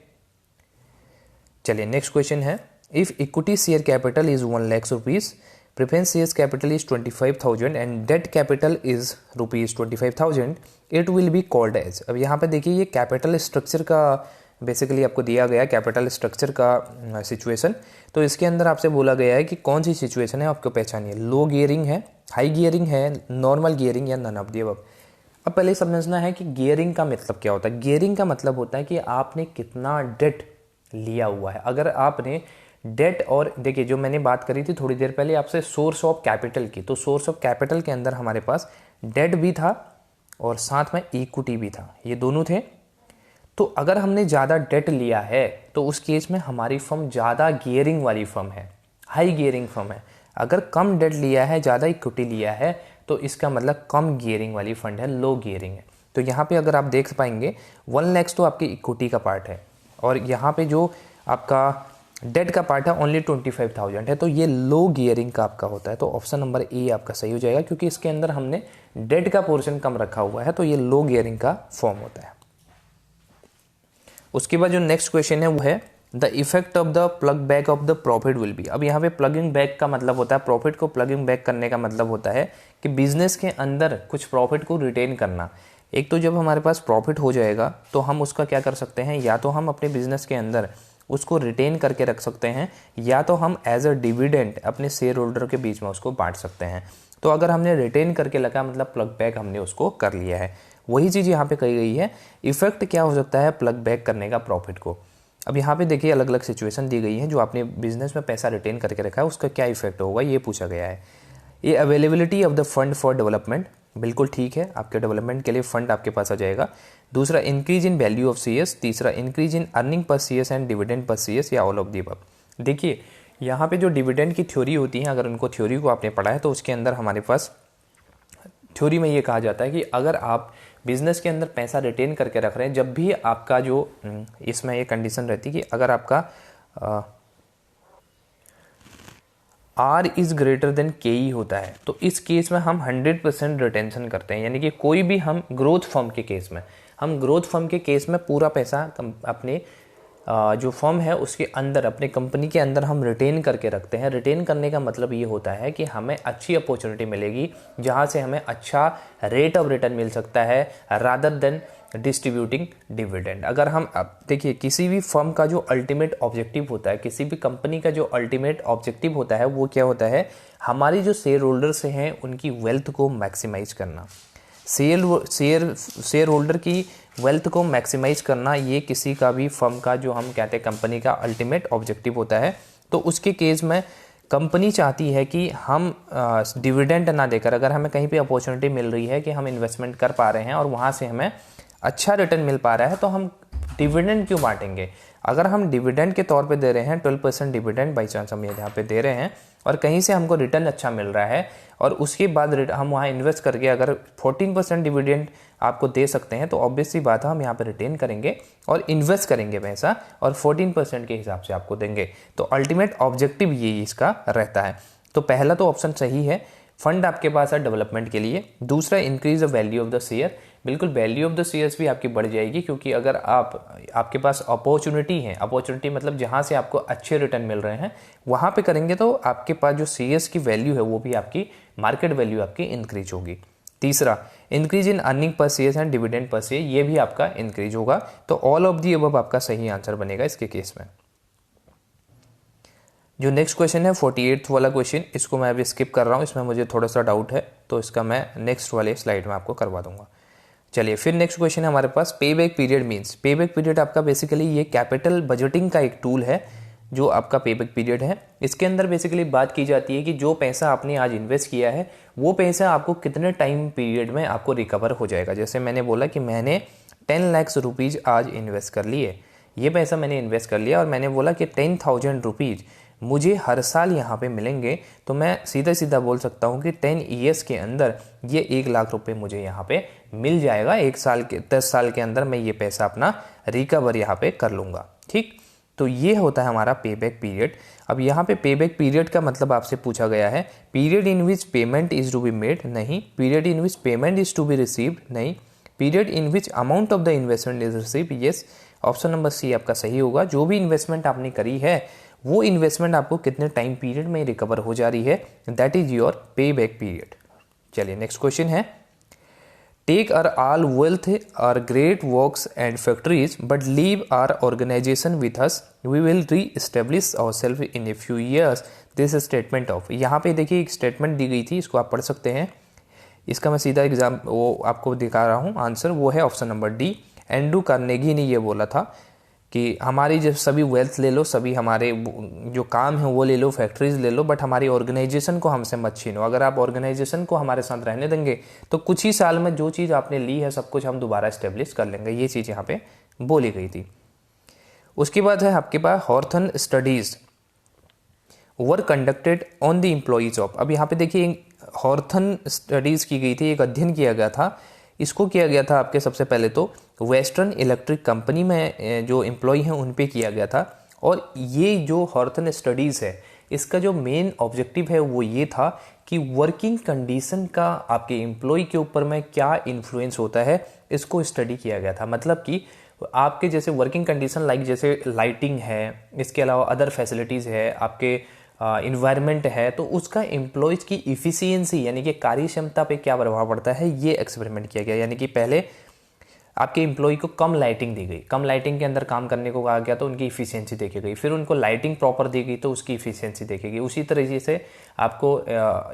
चलिए नेक्स्ट क्वेश्चन है, if equity share capital is 1 lakh rupees, preference share capital is 25,000 and debt capital is rupees 25,000, it will be called as. अब यहाँ पे देखिए ये कैपिटल स्ट्रक्चर का बेसिकली आपको दिया गया, कैपिटल स्ट्रक्चर का सिचुएशन। तो इसके अंदर आपसे बोला गया है कि कौन सी सिचुएशन है आपको पहचानिए, लो गियरिंग है, हाई गियरिंग है, नॉर्मल गियरिंग या नन ऑफ द अबव। अब पहले समझना है कि गियरिंग का मतलब क्या होता है। गियरिंग का मतलब होता है कि आपने कितना डेट लिया हुआ है। अगर आपने डेट, और देखिए जो मैंने बात करी थी थोड़ी देर पहले आपसे सोर्स ऑफ कैपिटल की, तो सोर्स ऑफ कैपिटल के अंदर हमारे पास डेट भी था और साथ में इक्विटी भी था, ये दोनों थे। तो अगर हमने ज़्यादा डेट लिया है तो उस केस में हमारी फर्म ज़्यादा गियरिंग वाली फर्म है, हाई गियरिंग फर्म है। अगर कम डेट लिया है, ज़्यादा इक्विटी लिया है, तो इसका मतलब कम गियरिंग वाली फंड है, लो गियरिंग है। तो यहाँ पे अगर आप देख पाएंगे 1 लाख तो आपकी इक्विटी का पार्ट है और यहाँ पे जो आपका डेट का पार्ट है ओनली 25,000 है, तो ये लो गियरिंग का आपका होता है। तो ऑप्शन नंबर ए आपका सही हो जाएगा, क्योंकि इसके अंदर हमने डेट का पोर्शन कम रखा हुआ है, तो ये लो गियरिंग का फॉर्म होता है। उसके बाद जो नेक्स्ट क्वेश्चन है वो है the effect of the plug back of the profit will B. अब यहाँ पे प्लगिंग बैक का मतलब होता है, प्रॉफिट को प्लगिंग बैक करने का मतलब होता है कि बिजनेस के अंदर कुछ प्रॉफिट को रिटेन करना। एक तो जब हमारे पास प्रॉफिट हो जाएगा तो हम उसका क्या कर सकते हैं, या तो हम अपने बिजनेस के अंदर उसको रिटेन करके रख सकते हैं, या तो हम एज अ डिविडेंड अपने शेयर होल्डर के बीच में उसको बांट सकते हैं। तो अगर हमने रिटेन करके लगा मतलब प्लग बैक हमने उसको कर लिया है, वही चीज़ यहाँ पे कही गई है। इफेक्ट क्या हो सकता है प्लग बैक करने का प्रॉफिट को। अब यहाँ पे देखिए अलग अलग सिचुएशन दी गई है, जो आपने बिजनेस में पैसा रिटेन करके रखा है उसका क्या इफेक्ट होगा ये पूछा गया है। ये availability of the fund for development, बिल्कुल ठीक है, आपके डेवलपमेंट के लिए फंड आपके पास आ जाएगा। दूसरा increase in value of CS, तीसरा increase in earning per CS and dividend per CS, या ऑल ऑफ द अबव। देखिए यहाँ पे जो डिविडेंड की थ्योरी होती है, अगर उनको थ्योरी को आपने पढ़ा है तो उसके अंदर हमारे पास थ्योरी में ये कहा जाता है कि अगर आप बिजनेस के अंदर पैसा रिटेन करके रख रहे हैं, जब भी आपका जो इसमें ये कंडीशन रहती है कि अगर आपका R is greater than KE होता है, तो इस केस में हम 100% रिटेंशन करते हैं। यानी कि कोई भी हम ग्रोथ फर्म के केस में पूरा पैसा अपने जो फर्म है उसके अंदर, अपने कंपनी के अंदर हम रिटेन करके रखते हैं। रिटेन करने का मतलब ये होता है कि हमें अच्छी अपॉर्चुनिटी मिलेगी जहाँ से हमें अच्छा रेट ऑफ रिटर्न मिल सकता है रादर देन डिस्ट्रीब्यूटिंग डिविडेंड। अगर हम देखिए, किसी भी फर्म का जो अल्टीमेट ऑब्जेक्टिव होता है, किसी भी कंपनी का जो अल्टीमेट ऑब्जेक्टिव होता है वो क्या होता है, हमारी जो शेयर होल्डर्स हैं उनकी वेल्थ को मैक्सिमाइज करना। शेयर होल्डर की वेल्थ को मैक्सिमाइज करना, ये किसी का भी फर्म का, जो हम कहते हैं कंपनी का अल्टीमेट ऑब्जेक्टिव होता है। तो उसके केस में कंपनी चाहती है कि हम डिविडेंड ना देकर, अगर हमें कहीं पे अपॉर्चुनिटी मिल रही है कि हम इन्वेस्टमेंट कर पा रहे हैं और वहाँ से हमें अच्छा रिटर्न मिल पा रहा है, तो हम डिविडेंड क्यों बांटेंगे। अगर हम डिविडेंड के तौर पे दे रहे हैं 12% डिविडेंड, बाई चांस हम यहाँ पे दे रहे हैं और कहीं से हमको रिटर्न अच्छा मिल रहा है और उसके बाद हम वहाँ इन्वेस्ट करके अगर 14% डिविडेंड आपको दे सकते हैं, तो ऑब्वियस सी बात है हम यहाँ पे रिटेन करेंगे और इन्वेस्ट करेंगे पैसा और 14% के हिसाब से आपको देंगे। तो अल्टीमेट ऑब्जेक्टिव ये इसका रहता है। तो पहला तो ऑप्शन सही है, फंड आपके पास है डेवलपमेंट के लिए। दूसरा, increase the value of the share. बिल्कुल वैल्यू ऑफ द शेयर्स भी आपकी बढ़ जाएगी, क्योंकि अगर आपके पास अपॉर्चुनिटी है, अपॉर्चुनिटी मतलब जहां से आपको अच्छे रिटर्न मिल रहे हैं वहां पे करेंगे, तो आपके पास जो शेयर्स की वैल्यू है वो भी आपकी मार्केट वैल्यू आपकी इंक्रीज होगी। तीसरा, इंक्रीज इन अर्निंग पर शेयर एंड डिविडेंड पर शेयर, ये भी आपका इंक्रीज होगा। तो ऑल ऑफ दी अबव आपका सही आंसर बनेगा इसके केस में। जो नेक्स्ट क्वेश्चन है 48th वाला क्वेश्चन, इसको मैं अभी स्किप कर रहा हूँ, इसमें मुझे थोड़ा सा डाउट है, तो इसका मैं नेक्स्ट वाले स्लाइड में आपको करवा दूंगा। चलिए फिर नेक्स्ट क्वेश्चन है हमारे पास, पे बैक पीरियड मीन्स। पे बैक पीरियड आपका बेसिकली ये कैपिटल बजटिंग का एक टूल है जो आपका पे बैक पीरियड है। इसके अंदर बेसिकली बात की जाती है कि जो पैसा आपने आज इन्वेस्ट किया है वो पैसा आपको कितने टाइम पीरियड में आपको रिकवर हो जाएगा। जैसे मैंने बोला कि मैंने 10 लाख रुपीज़ आज इन्वेस्ट कर लिए, ये पैसा मैंने इन्वेस्ट कर लिया और मैंने बोला कि 10,000 रुपीज़ मुझे हर साल यहाँ पे मिलेंगे, तो मैं सीधा सीधा बोल सकता हूँ कि 10 ईयर्स के अंदर ये 1 लाख रुपए मुझे यहाँ पे मिल जाएगा। 10 साल के अंदर मैं ये पैसा अपना रिकवर यहाँ पे कर लूँगा। ठीक, तो ये होता है हमारा पे बैक पीरियड। अब यहाँ पे पे बैक पीरियड का मतलब आपसे पूछा गया है, period in which payment is to be made, नहीं। Period in which payment is to be received, नहीं। Period in which amount of the investment is received, yes. Option number C आपका सही होगा। जो भी इन्वेस्टमेंट आपने करी है वो इन्वेस्टमेंट आपको कितने टाइम पीरियड में रिकवर हो जा रही है, that is your payback period. चलिए नेक्स्ट क्वेश्चन है, take our all wealth our great works and factories but leave our organisation with us, we will reestablish our self in a few years, this statement of. यहाँ पे देखिए एक स्टेटमेंट दी गई थी, इसको आप पढ़ सकते हैं। इसका मैं सीधा एग्जाम वो आपको दिखा रहा हूँ, आंसर वो है option number D. Andrew Carnegie ने ये बोला था कि हमारी जब सभी वेल्थ ले लो, सभी हमारे जो काम है वो ले लो, फैक्ट्रीज ले लो, बट हमारी ऑर्गेनाइजेशन को हमसे मत छीनो। अगर आप ऑर्गेनाइजेशन को हमारे साथ रहने देंगे तो कुछ ही साल में जो चीज़ आपने ली है सब कुछ हम दोबारा स्टेब्लिश कर लेंगे। ये चीज़ यहाँ पे बोली गई थी। उसके बाद है आपके पास हॉर्थन studies were conducted on the employees of. अब यहाँ पे देखिए हॉर्थन स्टडीज की गई थी, एक अध्ययन किया गया था। इसको किया गया था आपके सबसे पहले तो वेस्टर्न इलेक्ट्रिक कंपनी में जो एम्प्लॉय हैं उन पे किया गया था। और ये जो हॉर्थन स्टडीज़ है इसका जो मेन ऑब्जेक्टिव है वो ये था कि वर्किंग कंडीशन का आपके एम्प्लॉय के ऊपर में क्या इन्फ्लुएंस होता है, इसको स्टडी किया गया था। मतलब कि आपके जैसे वर्किंग कंडीशन लाइक जैसे लाइटिंग है, इसके अलावा अदर फैसिलिटीज़ है, आपके इन्वायरमेंट है, तो उसका एम्प्लॉयज की इफ़िशियंसी यानी कि कार्य क्षमता पे क्या प्रभाव पड़ता है, ये एक्सपेरिमेंट किया गया। यानी कि पहले आपके एम्प्लॉय को कम लाइटिंग दी गई, कम लाइटिंग के अंदर काम करने को कहा गया तो उनकी इफिशियंसी देखी गई। फिर उनको लाइटिंग प्रॉपर दी गई तो उसकी इफिशियंसी देखी गई। उसी तरीके से आपको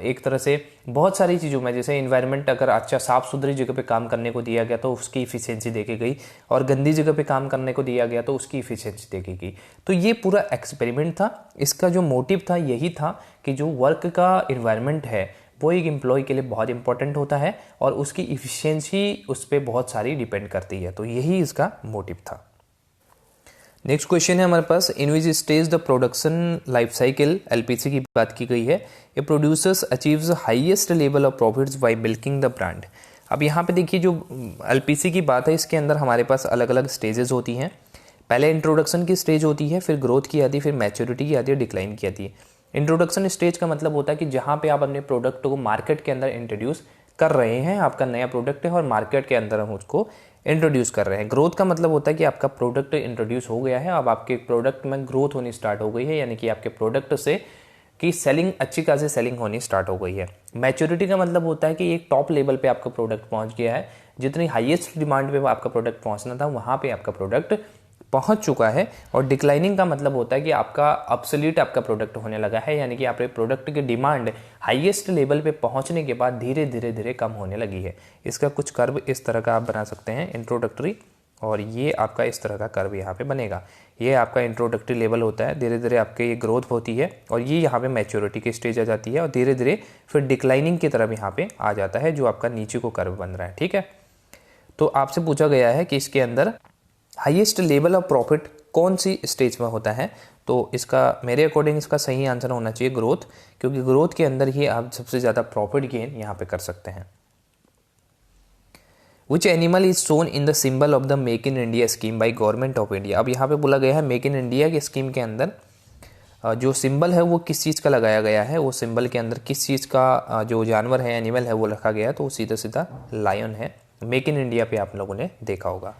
एक तरह से बहुत सारी चीज़ों में, जैसे इन्वायरमेंट अगर अच्छा साफ सुथरी जगह पे काम करने को दिया गया तो उसकी इफिशियंसी देखी गई, और गंदी जगह पे काम करने को दिया गया तो उसकी इफिशियंसी देखी गई। तो ये पूरा एक्सपेरिमेंट था। इसका जो मोटिव था यही था कि जो वर्क का इन्वायरमेंट है वो एक एम्प्लॉय के लिए बहुत इंपॉर्टेंट होता है और उसकी इफिशियंसी उस पर बहुत सारी डिपेंड करती है। तो यही इसका मोटिव था। नेक्स्ट क्वेश्चन है हमारे पास, in which stage the production life cycle, LPC की बात की गई है। A producers achieves highest level of profits by milking the brand. अब यहाँ पे देखिए जो एलपीसी की बात है इसके अंदर हमारे पास अलग अलग स्टेजेस होती हैं। पहले इंट्रोडक्शन की स्टेज होती है, फिर ग्रोथ की आती है, फिर मैच्योरिटी की आती है, डिक्लाइन की आती है। इंट्रोडक्शन स्टेज का मतलब होता है कि जहाँ पे आप अपने प्रोडक्ट को मार्केट के अंदर इंट्रोड्यूस कर रहे हैं, आपका नया प्रोडक्ट है और मार्केट के अंदर हम उसको इंट्रोड्यूस कर रहे हैं। ग्रोथ का मतलब होता है कि आपका प्रोडक्ट इंट्रोड्यूस हो गया है, अब आपके प्रोडक्ट में ग्रोथ होनी स्टार्ट हो गई है, यानी कि आपके प्रोडक्ट से की सेलिंग अच्छी खासी सेलिंग होनी स्टार्ट हो गई है। मैच्योरिटी का मतलब होता है कि एक टॉप लेवल पे आपका प्रोडक्ट पहुंच गया है, जितनी हाईएस्ट डिमांड पे आपका प्रोडक्ट पहुंचना था वहां पे आपका प्रोडक्ट पहुंच चुका है। और डिक्लाइनिंग का मतलब होता है कि आपका ऑब्सोल्यूट आपका प्रोडक्ट होने लगा है, यानी कि आपके प्रोडक्ट की डिमांड हाईएस्ट लेवल पे पहुंचने के बाद धीरे धीरे धीरे कम होने लगी है। इसका कुछ कर्व इस तरह का आप बना सकते हैं इंट्रोडक्टरी, और ये आपका इस तरह का कर्व यहाँ पे बनेगा। ये आपका इंट्रोडक्टरी लेवल होता है, धीरे धीरे आपके ये ग्रोथ होती है और ये यहाँ पे मैच्योरिटी की स्टेज आ जाती है और धीरे धीरे फिर डिक्लाइनिंग की तरफ यहाँ पे आ जाता है, जो आपका नीचे को कर्व बन रहा है। ठीक है, तो आपसे पूछा गया है कि इसके अंदर हाईएस्ट लेवल ऑफ प्रॉफिट कौन सी स्टेज में होता है, तो इसका मेरे अकॉर्डिंग इसका सही आंसर होना चाहिए ग्रोथ, क्योंकि ग्रोथ के अंदर ही आप सबसे ज़्यादा प्रॉफिट गेन यहाँ पे कर सकते हैं। Which animal is shown in the symbol of the Make in India scheme by Government of India? अब यहाँ पे बोला गया है मेक इन इंडिया के स्कीम के अंदर जो सिंबल है वो किस चीज़ का लगाया गया है, वो सिंबल के अंदर किस चीज़ का जो जानवर है एनिमल है वो रखा गया है, तो सीधा सीधा लायन है। मेक इन इंडिया पे आप लोगों ने देखा होगा।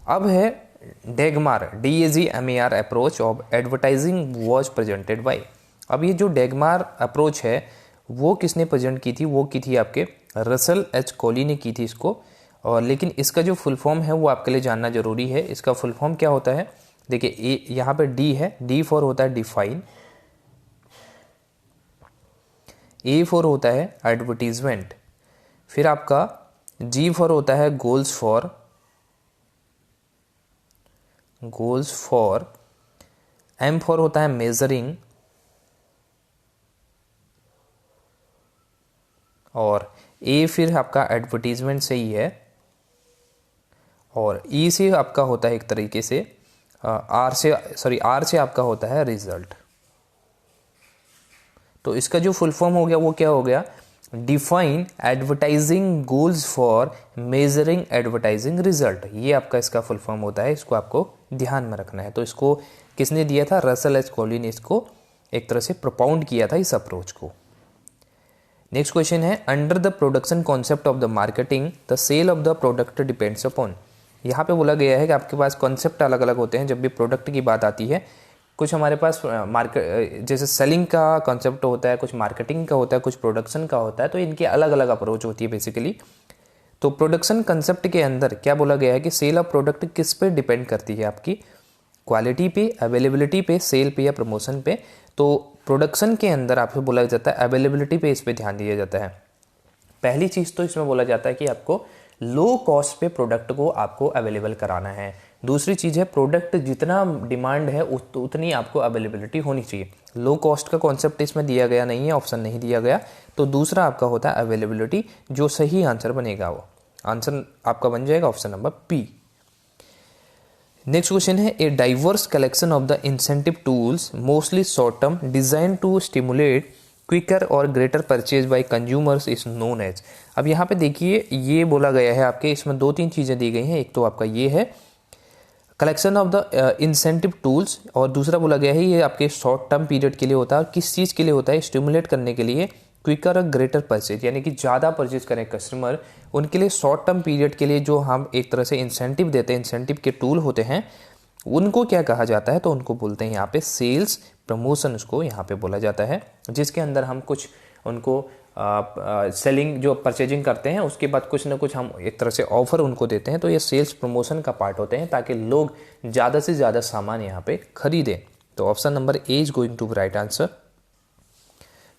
अब है डेगमार DAGMAR approach of advertising was presented by. अब ये जो डेगमार अप्रोच है वो किसने प्रेजेंट की थी, वो की थी आपके रसल एच कॉली ने की थी इसको। और लेकिन इसका जो फुल फॉर्म है वो आपके लिए जानना जरूरी है। इसका फुल फॉर्म क्या होता है, देखिए यहाँ पे डी है, डी फॉर होता है डिफाइन, ए फॉर होता है एडवर्टीजमेंट, फिर आपका जी फॉर होता है गोल्स फॉर, एम फॉर होता है मेजरिंग, और ए फिर आपका एडवर्टीजमेंट से ही है, और ई से आपका होता है एक तरीके से आर से आपका होता है रिजल्ट। तो इसका जो फुल फॉर्म हो गया वो क्या हो गया, define advertising goals for measuring advertising result. ये आपका इसका फुल फॉर्म होता है, इसको आपको ध्यान में रखना है। तो इसको किसने दिया था, रसल एच कॉली ने इसको एक तरह से प्रोपाउंड किया था इस अप्रोच को। नेक्स्ट क्वेश्चन है under the production concept of the marketing the sale of the product depends upon. यहाँ पे बोला गया है कि आपके पास कॉन्सेप्ट अलग अलग होते हैं जब भी प्रोडक्ट की बात आती है। कुछ हमारे पास मार्केट जैसे सेलिंग का कॉन्सेप्ट होता है, कुछ मार्केटिंग का होता है, कुछ प्रोडक्शन का होता है, तो इनकी अलग अलग अप्रोच होती है बेसिकली। तो प्रोडक्शन कंसेप्ट के अंदर क्या बोला गया है कि सेल ऑफ प्रोडक्ट किस पे डिपेंड करती है, आपकी क्वालिटी पे, अवेलेबिलिटी पे, सेल पे या प्रमोशन पे। तो प्रोडक्शन के अंदर आपको बोला जाता है अवेलेबिलिटी पे, इस पे ध्यान दिया जाता है। पहली चीज़ तो इसमें बोला जाता है कि आपको लो कॉस्ट पे प्रोडक्ट को आपको अवेलेबल कराना है। दूसरी चीज़ है प्रोडक्ट जितना डिमांड है उतनी आपको अवेलेबिलिटी होनी चाहिए। लो कॉस्ट का कॉन्सेप्ट इसमें दिया गया नहीं है, ऑप्शन नहीं दिया गया। तो दूसरा आपका होता है अवेलेबिलिटी, जो सही आंसर बनेगा वो आंसर आपका बन जाएगा option number P. Next question है a diverse collection of the incentive tools mostly short term design to stimulate quicker और greater purchase by consumers is known as. अब यहाँ पे देखिए ये बोला गया है आपके, इसमें दो तीन चीज़ें दी गई हैं। एक तो आपका ये है collection of the incentive tools, और दूसरा बोला गया है ये आपके शॉर्ट टर्म पीरियड के लिए होता है। और किस चीज़ के लिए होता है, स्टिमुलेट करने के लिए क्विकर और ग्रेटर परचेज, यानी कि ज़्यादा परचेज करें कस्टमर, उनके लिए शॉर्ट टर्म पीरियड के लिए जो हम एक तरह से इंसेंटिव देते हैं, इंसेंटिव के टूल होते हैं, उनको क्या कहा जाता है, तो उनको बोलते हैं यहाँ पे सेल्स प्रमोशन, उसको यहाँ पे बोला जाता है। जिसके अंदर हम कुछ उनको सेलिंग जो परचेजिंग करते हैं उसके बाद कुछ ना कुछ हम एक तरह से ऑफर उनको देते हैं। तो ये सेल्स प्रमोशन का पार्ट होते हैं ताकि लोग ज़्यादा से ज़्यादा सामान यहाँ पे खरीदें। तो option number A is going to be right answer.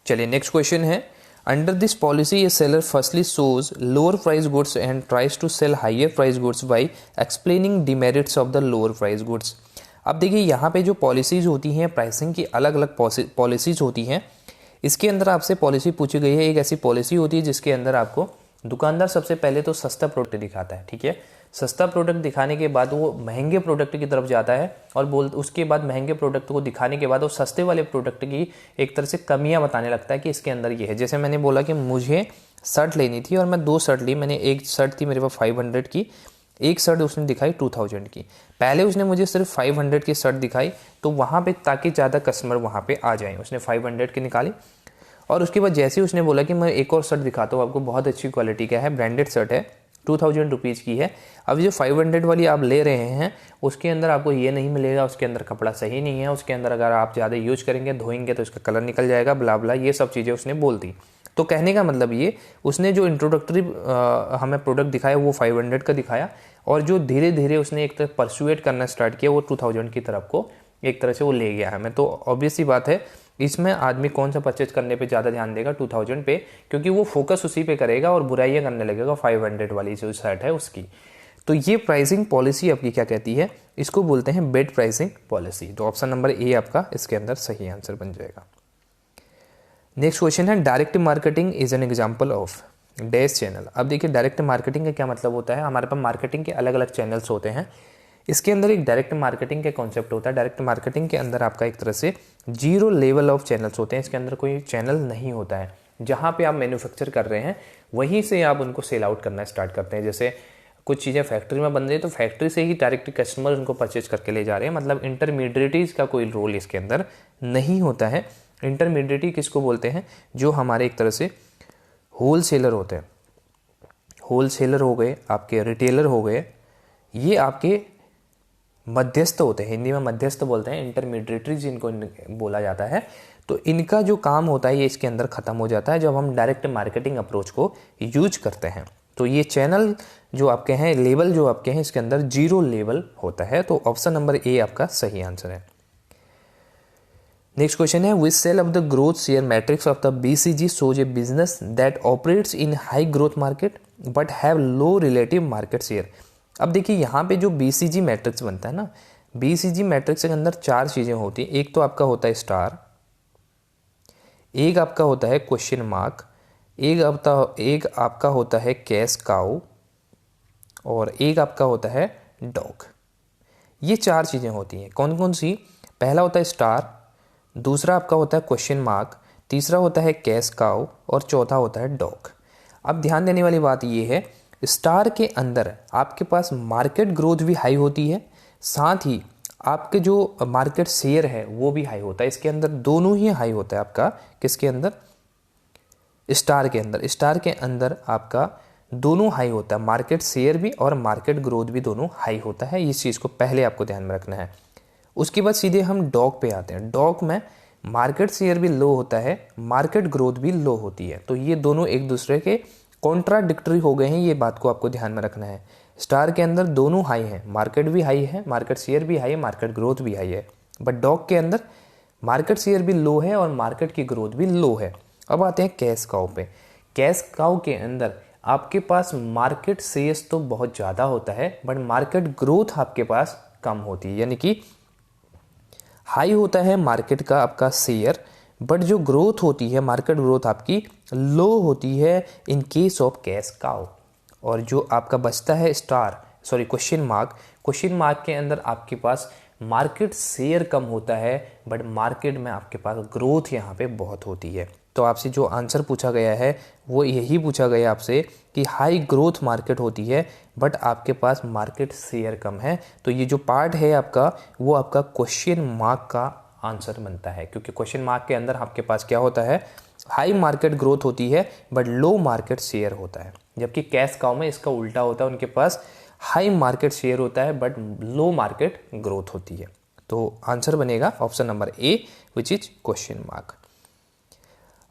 चलिए नेक्स्ट क्वेश्चन है under this policy a seller firstly shows lower price goods and tries to sell higher price goods by explaining demerits of the lower price goods. अब देखिए यहाँ पे जो पॉलिसीज होती हैं, प्राइसिंग की अलग अलग पॉलिसीज होती हैं। इसके अंदर आपसे पॉलिसी पूछी गई है, एक ऐसी पॉलिसी होती है जिसके अंदर आपको दुकानदार सबसे पहले तो सस्ता प्रोडक्ट दिखाता है, ठीक है। सस्ता प्रोडक्ट दिखाने के बाद वो महंगे प्रोडक्ट की तरफ जाता है और उसके बाद महंगे प्रोडक्ट को दिखाने के बाद वो सस्ते वाले प्रोडक्ट की एक तरह से कमियां बताने लगता है कि इसके अंदर ये है। जैसे मैंने बोला कि मुझे शर्ट लेनी थी और मैं 2 शर्ट ली। मैंने एक शर्ट थी मेरे पास 500 की, एक शर्ट उसने दिखाई 2000 की। पहले उसने मुझे सिर्फ 500 की शर्ट दिखाई, तो वहाँ पे ताकि ज़्यादा कस्टमर वहाँ पे आ जाएं, उसने 500 की निकाली। और उसके बाद जैसे ही उसने बोला कि मैं एक और शर्ट दिखाता हूँ आपको, बहुत अच्छी क्वालिटी का है, ब्रांडेड शर्ट है, 2000 रुपीज़ की है। अब जो 500 वाली आप ले रहे हैं उसके अंदर आपको ये नहीं मिलेगा, उसके अंदर कपड़ा सही नहीं है, उसके अंदर अगर आप ज़्यादा यूज करेंगे धोएंगे तो उसका कलर निकल जाएगा, ब्ला ब्ला, ये सब चीज़ें उसने बोल दी। तो कहने का मतलब ये, उसने जो इंट्रोडक्टरी हमें प्रोडक्ट दिखाया वो 500 का दिखाया, और जो धीरे धीरे उसने एक तरह परसुएट करना स्टार्ट किया वो 2000 की तरफ को एक तरह से वो ले गया हमें। तो ऑब्वियस सी बात है इसमें आदमी कौन सा परचेज करने पे ज़्यादा ध्यान देगा, 2000 पे, क्योंकि वो फोकस उसी पे करेगा और बुराइयां करने लगेगा 500 वाली जो शर्ट है उसकी। तो ये प्राइसिंग पॉलिसी आपकी क्या कहती है, इसको बोलते हैं बेड प्राइसिंग पॉलिसी। तो ऑप्शन नंबर ए आपका इसके अंदर सही आंसर बन जाएगा। नेक्स्ट क्वेश्चन है, direct marketing is an example of dash channel. अब देखिए डायरेक्ट मार्केटिंग का क्या मतलब होता है, हमारे पास मार्केटिंग के अलग अलग चैनल्स होते हैं, इसके अंदर एक डायरेक्ट मार्केटिंग का कॉन्सेप्ट होता है। डायरेक्ट मार्केटिंग के अंदर आपका एक तरह से 0 लेवल ऑफ चैनल्स होते हैं, इसके अंदर कोई चैनल नहीं होता है। जहाँ पे आप मैन्युफैक्चर कर रहे हैं वहीं से आप उनको सेल आउट करना स्टार्ट करते हैं। जैसे कुछ चीज़ें फैक्ट्री में बन रही है तो फैक्ट्री से ही डायरेक्ट कस्टमर उनको परचेज करके ले जा रहे हैं, मतलब इंटरमीडिएटरीज का कोई रोल इसके अंदर नहीं होता है। इंटरमीडिएटरी किसको बोलते हैं, जो हमारे एक तरह से होल सेलर होते हैं। होल सेलर हो गए, आपके रिटेलर हो गए, ये आपके मध्यस्थ होते हैं, हिंदी में मध्यस्थ बोलते हैं, इंटरमीडिएटरी जिनको बोला जाता है। तो इनका जो काम होता है ये इसके अंदर खत्म हो जाता है जब हम डायरेक्ट मार्केटिंग अप्रोच को यूज करते हैं। तो ये चैनल जो आपके हैं, लेवल जो आपके हैं, इसके अंदर 0 लेवल होता है। तो ऑप्शन नंबर ए आपका सही आंसर है। नेक्स्ट क्वेश्चन है, which cell of the growth share matrix of the BCG shows a business that operates in high growth market but have low relative market share. अब देखिए यहाँ पे जो BCG मैट्रिक्स बनता है ना, BCG मैट्रिक्स के अंदर 4 चीज़ें होती हैं। एक तो आपका होता है स्टार, एक आपका होता है क्वेश्चन मार्क, एक आपका होता है कैश काउ, और एक आपका होता है डॉग। ये 4 चीज़ें होती हैं। कौन कौन सी? पहला होता है स्टार, दूसरा आपका होता है क्वेश्चन मार्क, तीसरा होता है कैश काउ, और चौथा होता है डॉग। अब ध्यान देने वाली बात ये है, स्टार के अंदर आपके पास मार्केट ग्रोथ भी हाई होती है, साथ ही आपके जो मार्केट शेयर है वो भी हाई होता है। इसके अंदर दोनों ही हाई होता है आपका, किसके अंदर? स्टार के अंदर। स्टार के अंदर आपका दोनों हाई होता है, मार्केट शेयर भी और मार्केट ग्रोथ भी दोनों हाई होता है। इस चीज़ को पहले आपको ध्यान में रखना है। उसके बाद सीधे हम डॉग पे आते हैं। डॉग में मार्केट शेयर भी लो होता है, मार्केट ग्रोथ भी लो होती है। तो ये दोनों एक दूसरे के कॉन्ट्राडिक्टरी हो गए हैं, ये बात को आपको ध्यान में रखना है। स्टार के अंदर दोनों हाई हैं, मार्केट भी हाई है, मार्केट शेयर भी हाई है, मार्केट ग्रोथ भी हाई है। बट डॉग के अंदर मार्केट शेयर भी लो है और मार्केट की ग्रोथ भी लो है। अब आते हैं कैश काउ पे। कैश काउ के अंदर आपके पास मार्केट शेयर्स तो बहुत ज़्यादा होता है बट मार्केट ग्रोथ आपके पास कम होती है, यानी कि हाई होता है मार्केट का आपका शेयर, बट जो ग्रोथ होती है, मार्केट ग्रोथ आपकी लो होती है in case of cash cow. और जो आपका बचता है क्वेश्चन मार्क के अंदर आपके पास मार्केट शेयर कम होता है बट मार्केट में आपके पास ग्रोथ यहाँ पे बहुत होती है। तो आपसे जो आंसर पूछा गया है वो यही पूछा गया आपसे कि हाई ग्रोथ मार्केट होती है बट आपके पास मार्केट शेयर कम है। तो ये जो पार्ट है आपका वो आपका क्वेश्चन मार्क का आंसर बनता है, क्योंकि क्वेश्चन मार्क के अंदर आपके पास क्या होता है, हाई मार्केट ग्रोथ होती है बट लो मार्केट शेयर होता है। जबकि कैश काउ में इसका उल्टा होता है, उनके पास हाई मार्केट शेयर होता है बट लो मार्केट ग्रोथ होती है। तो आंसर बनेगा option number A which is question mark.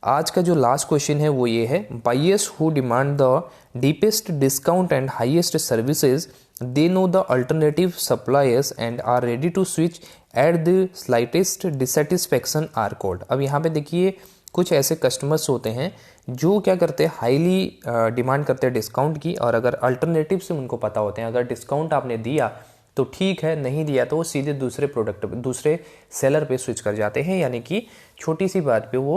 आज का जो लास्ट क्वेश्चन है वो ये है, buyers who demand the deepest discount and highest services they know the alternative suppliers and are ready to switch at the slightest dissatisfaction are called. अब यहाँ पे देखिए कुछ ऐसे कस्टमर्स होते हैं जो क्या करते हैं, हाईली डिमांड करते हैं डिस्काउंट की, और अगर अल्टरनेटिव से उनको पता होते हैं, अगर डिस्काउंट आपने दिया तो ठीक है, नहीं दिया तो वो सीधे दूसरे सेलर पे स्विच कर जाते हैं, यानी कि छोटी सी बात पे वो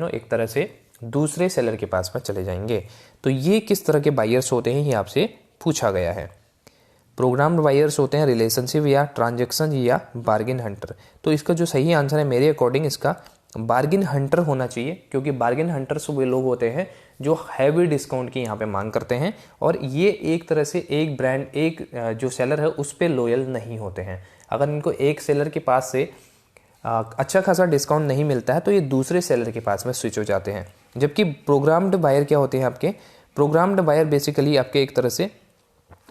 एक तरह से दूसरे सेलर के पास में चले जाएंगे। तो ये किस तरह के बायर्स होते हैं ये आपसे पूछा गया है। प्रोग्राम्ड बायर्स होते हैं, रिलेशनशिप या ट्रांजैक्शन या बार्गेन हंटर। तो इसका जो सही आंसर है मेरे अकॉर्डिंग इसका बार्गेन हंटर होना चाहिए, क्योंकि बार्गेन हंटर्स वे लोग होते हैं जो हैवी डिस्काउंट की यहाँ पे मांग करते हैं, और ये एक तरह से एक ब्रांड, एक जो सेलर है उस पर लॉयल नहीं होते हैं। अगर इनको एक सेलर के पास से अच्छा खासा डिस्काउंट नहीं मिलता है तो ये दूसरे सेलर के पास में स्विच हो जाते हैं। जबकि प्रोग्राम्ड बायर क्या होते हैं आपके, प्रोग्राम्ड बायर बेसिकली आपके एक तरह से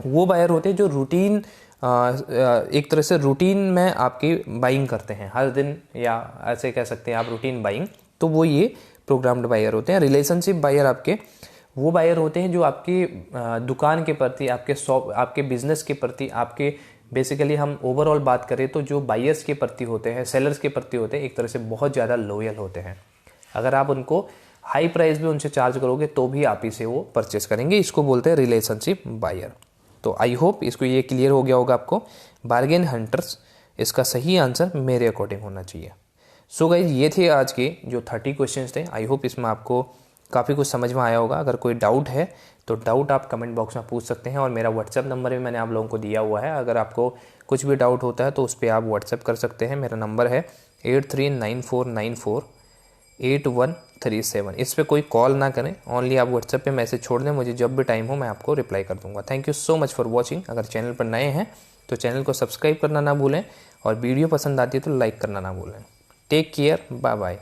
वो बायर होते हैं जो रूटीन एक तरह से रूटीन में आपकी बाइंग करते हैं हर दिन, या ऐसे कह सकते हैं आप रूटीन बाइंग, तो वो ये प्रोग्राम्ड बायर होते हैं। रिलेशनशिप बायर आपके वो बायर होते हैं जो आपकी दुकान के प्रति, आपके शॉप, आपके बिजनेस के प्रति, आपके बेसिकली हम ओवरऑल बात करें तो जो बायर्स के प्रति होते हैं, सेलर्स के प्रति होते हैं, एक तरह से बहुत ज़्यादा लॉयल होते हैं। अगर आप उनको हाई प्राइस भी उनसे चार्ज करोगे तो भी आप इसे वो परचेस करेंगे। इसको बोलते हैं रिलेशनशिप बायर। तो आई होप इसको ये क्लियर हो गया होगा आपको। बार्गेन हंटर्स, इसका सही आंसर मेरे अकॉर्डिंग होना चाहिए। सो गाइज, ये थे आज के जो 30 क्वेश्चंस थे। आई होप इसमें आपको काफ़ी कुछ समझ में आया होगा। अगर कोई डाउट है तो डाउट आप कमेंट बॉक्स में पूछ सकते हैं, और मेरा व्हाट्सएप नंबर भी मैंने आप लोगों को दिया हुआ है। अगर आपको कुछ भी डाउट होता है तो उस पर आप व्हाट्सएप कर सकते हैं। मेरा नंबर है 8394948137। इस पर कोई कॉल ना करें, ओनली आप व्हाट्सएप पे मैसेज छोड़ दें, मुझे जब भी टाइम हो मैं आपको रिप्लाई कर दूंगा। Thank you so much for watching. अगर चैनल पर नए हैं तो चैनल को सब्सक्राइब करना ना भूलें, और वीडियो पसंद आती है तो लाइक करना ना भूलें। Take care, bye bye.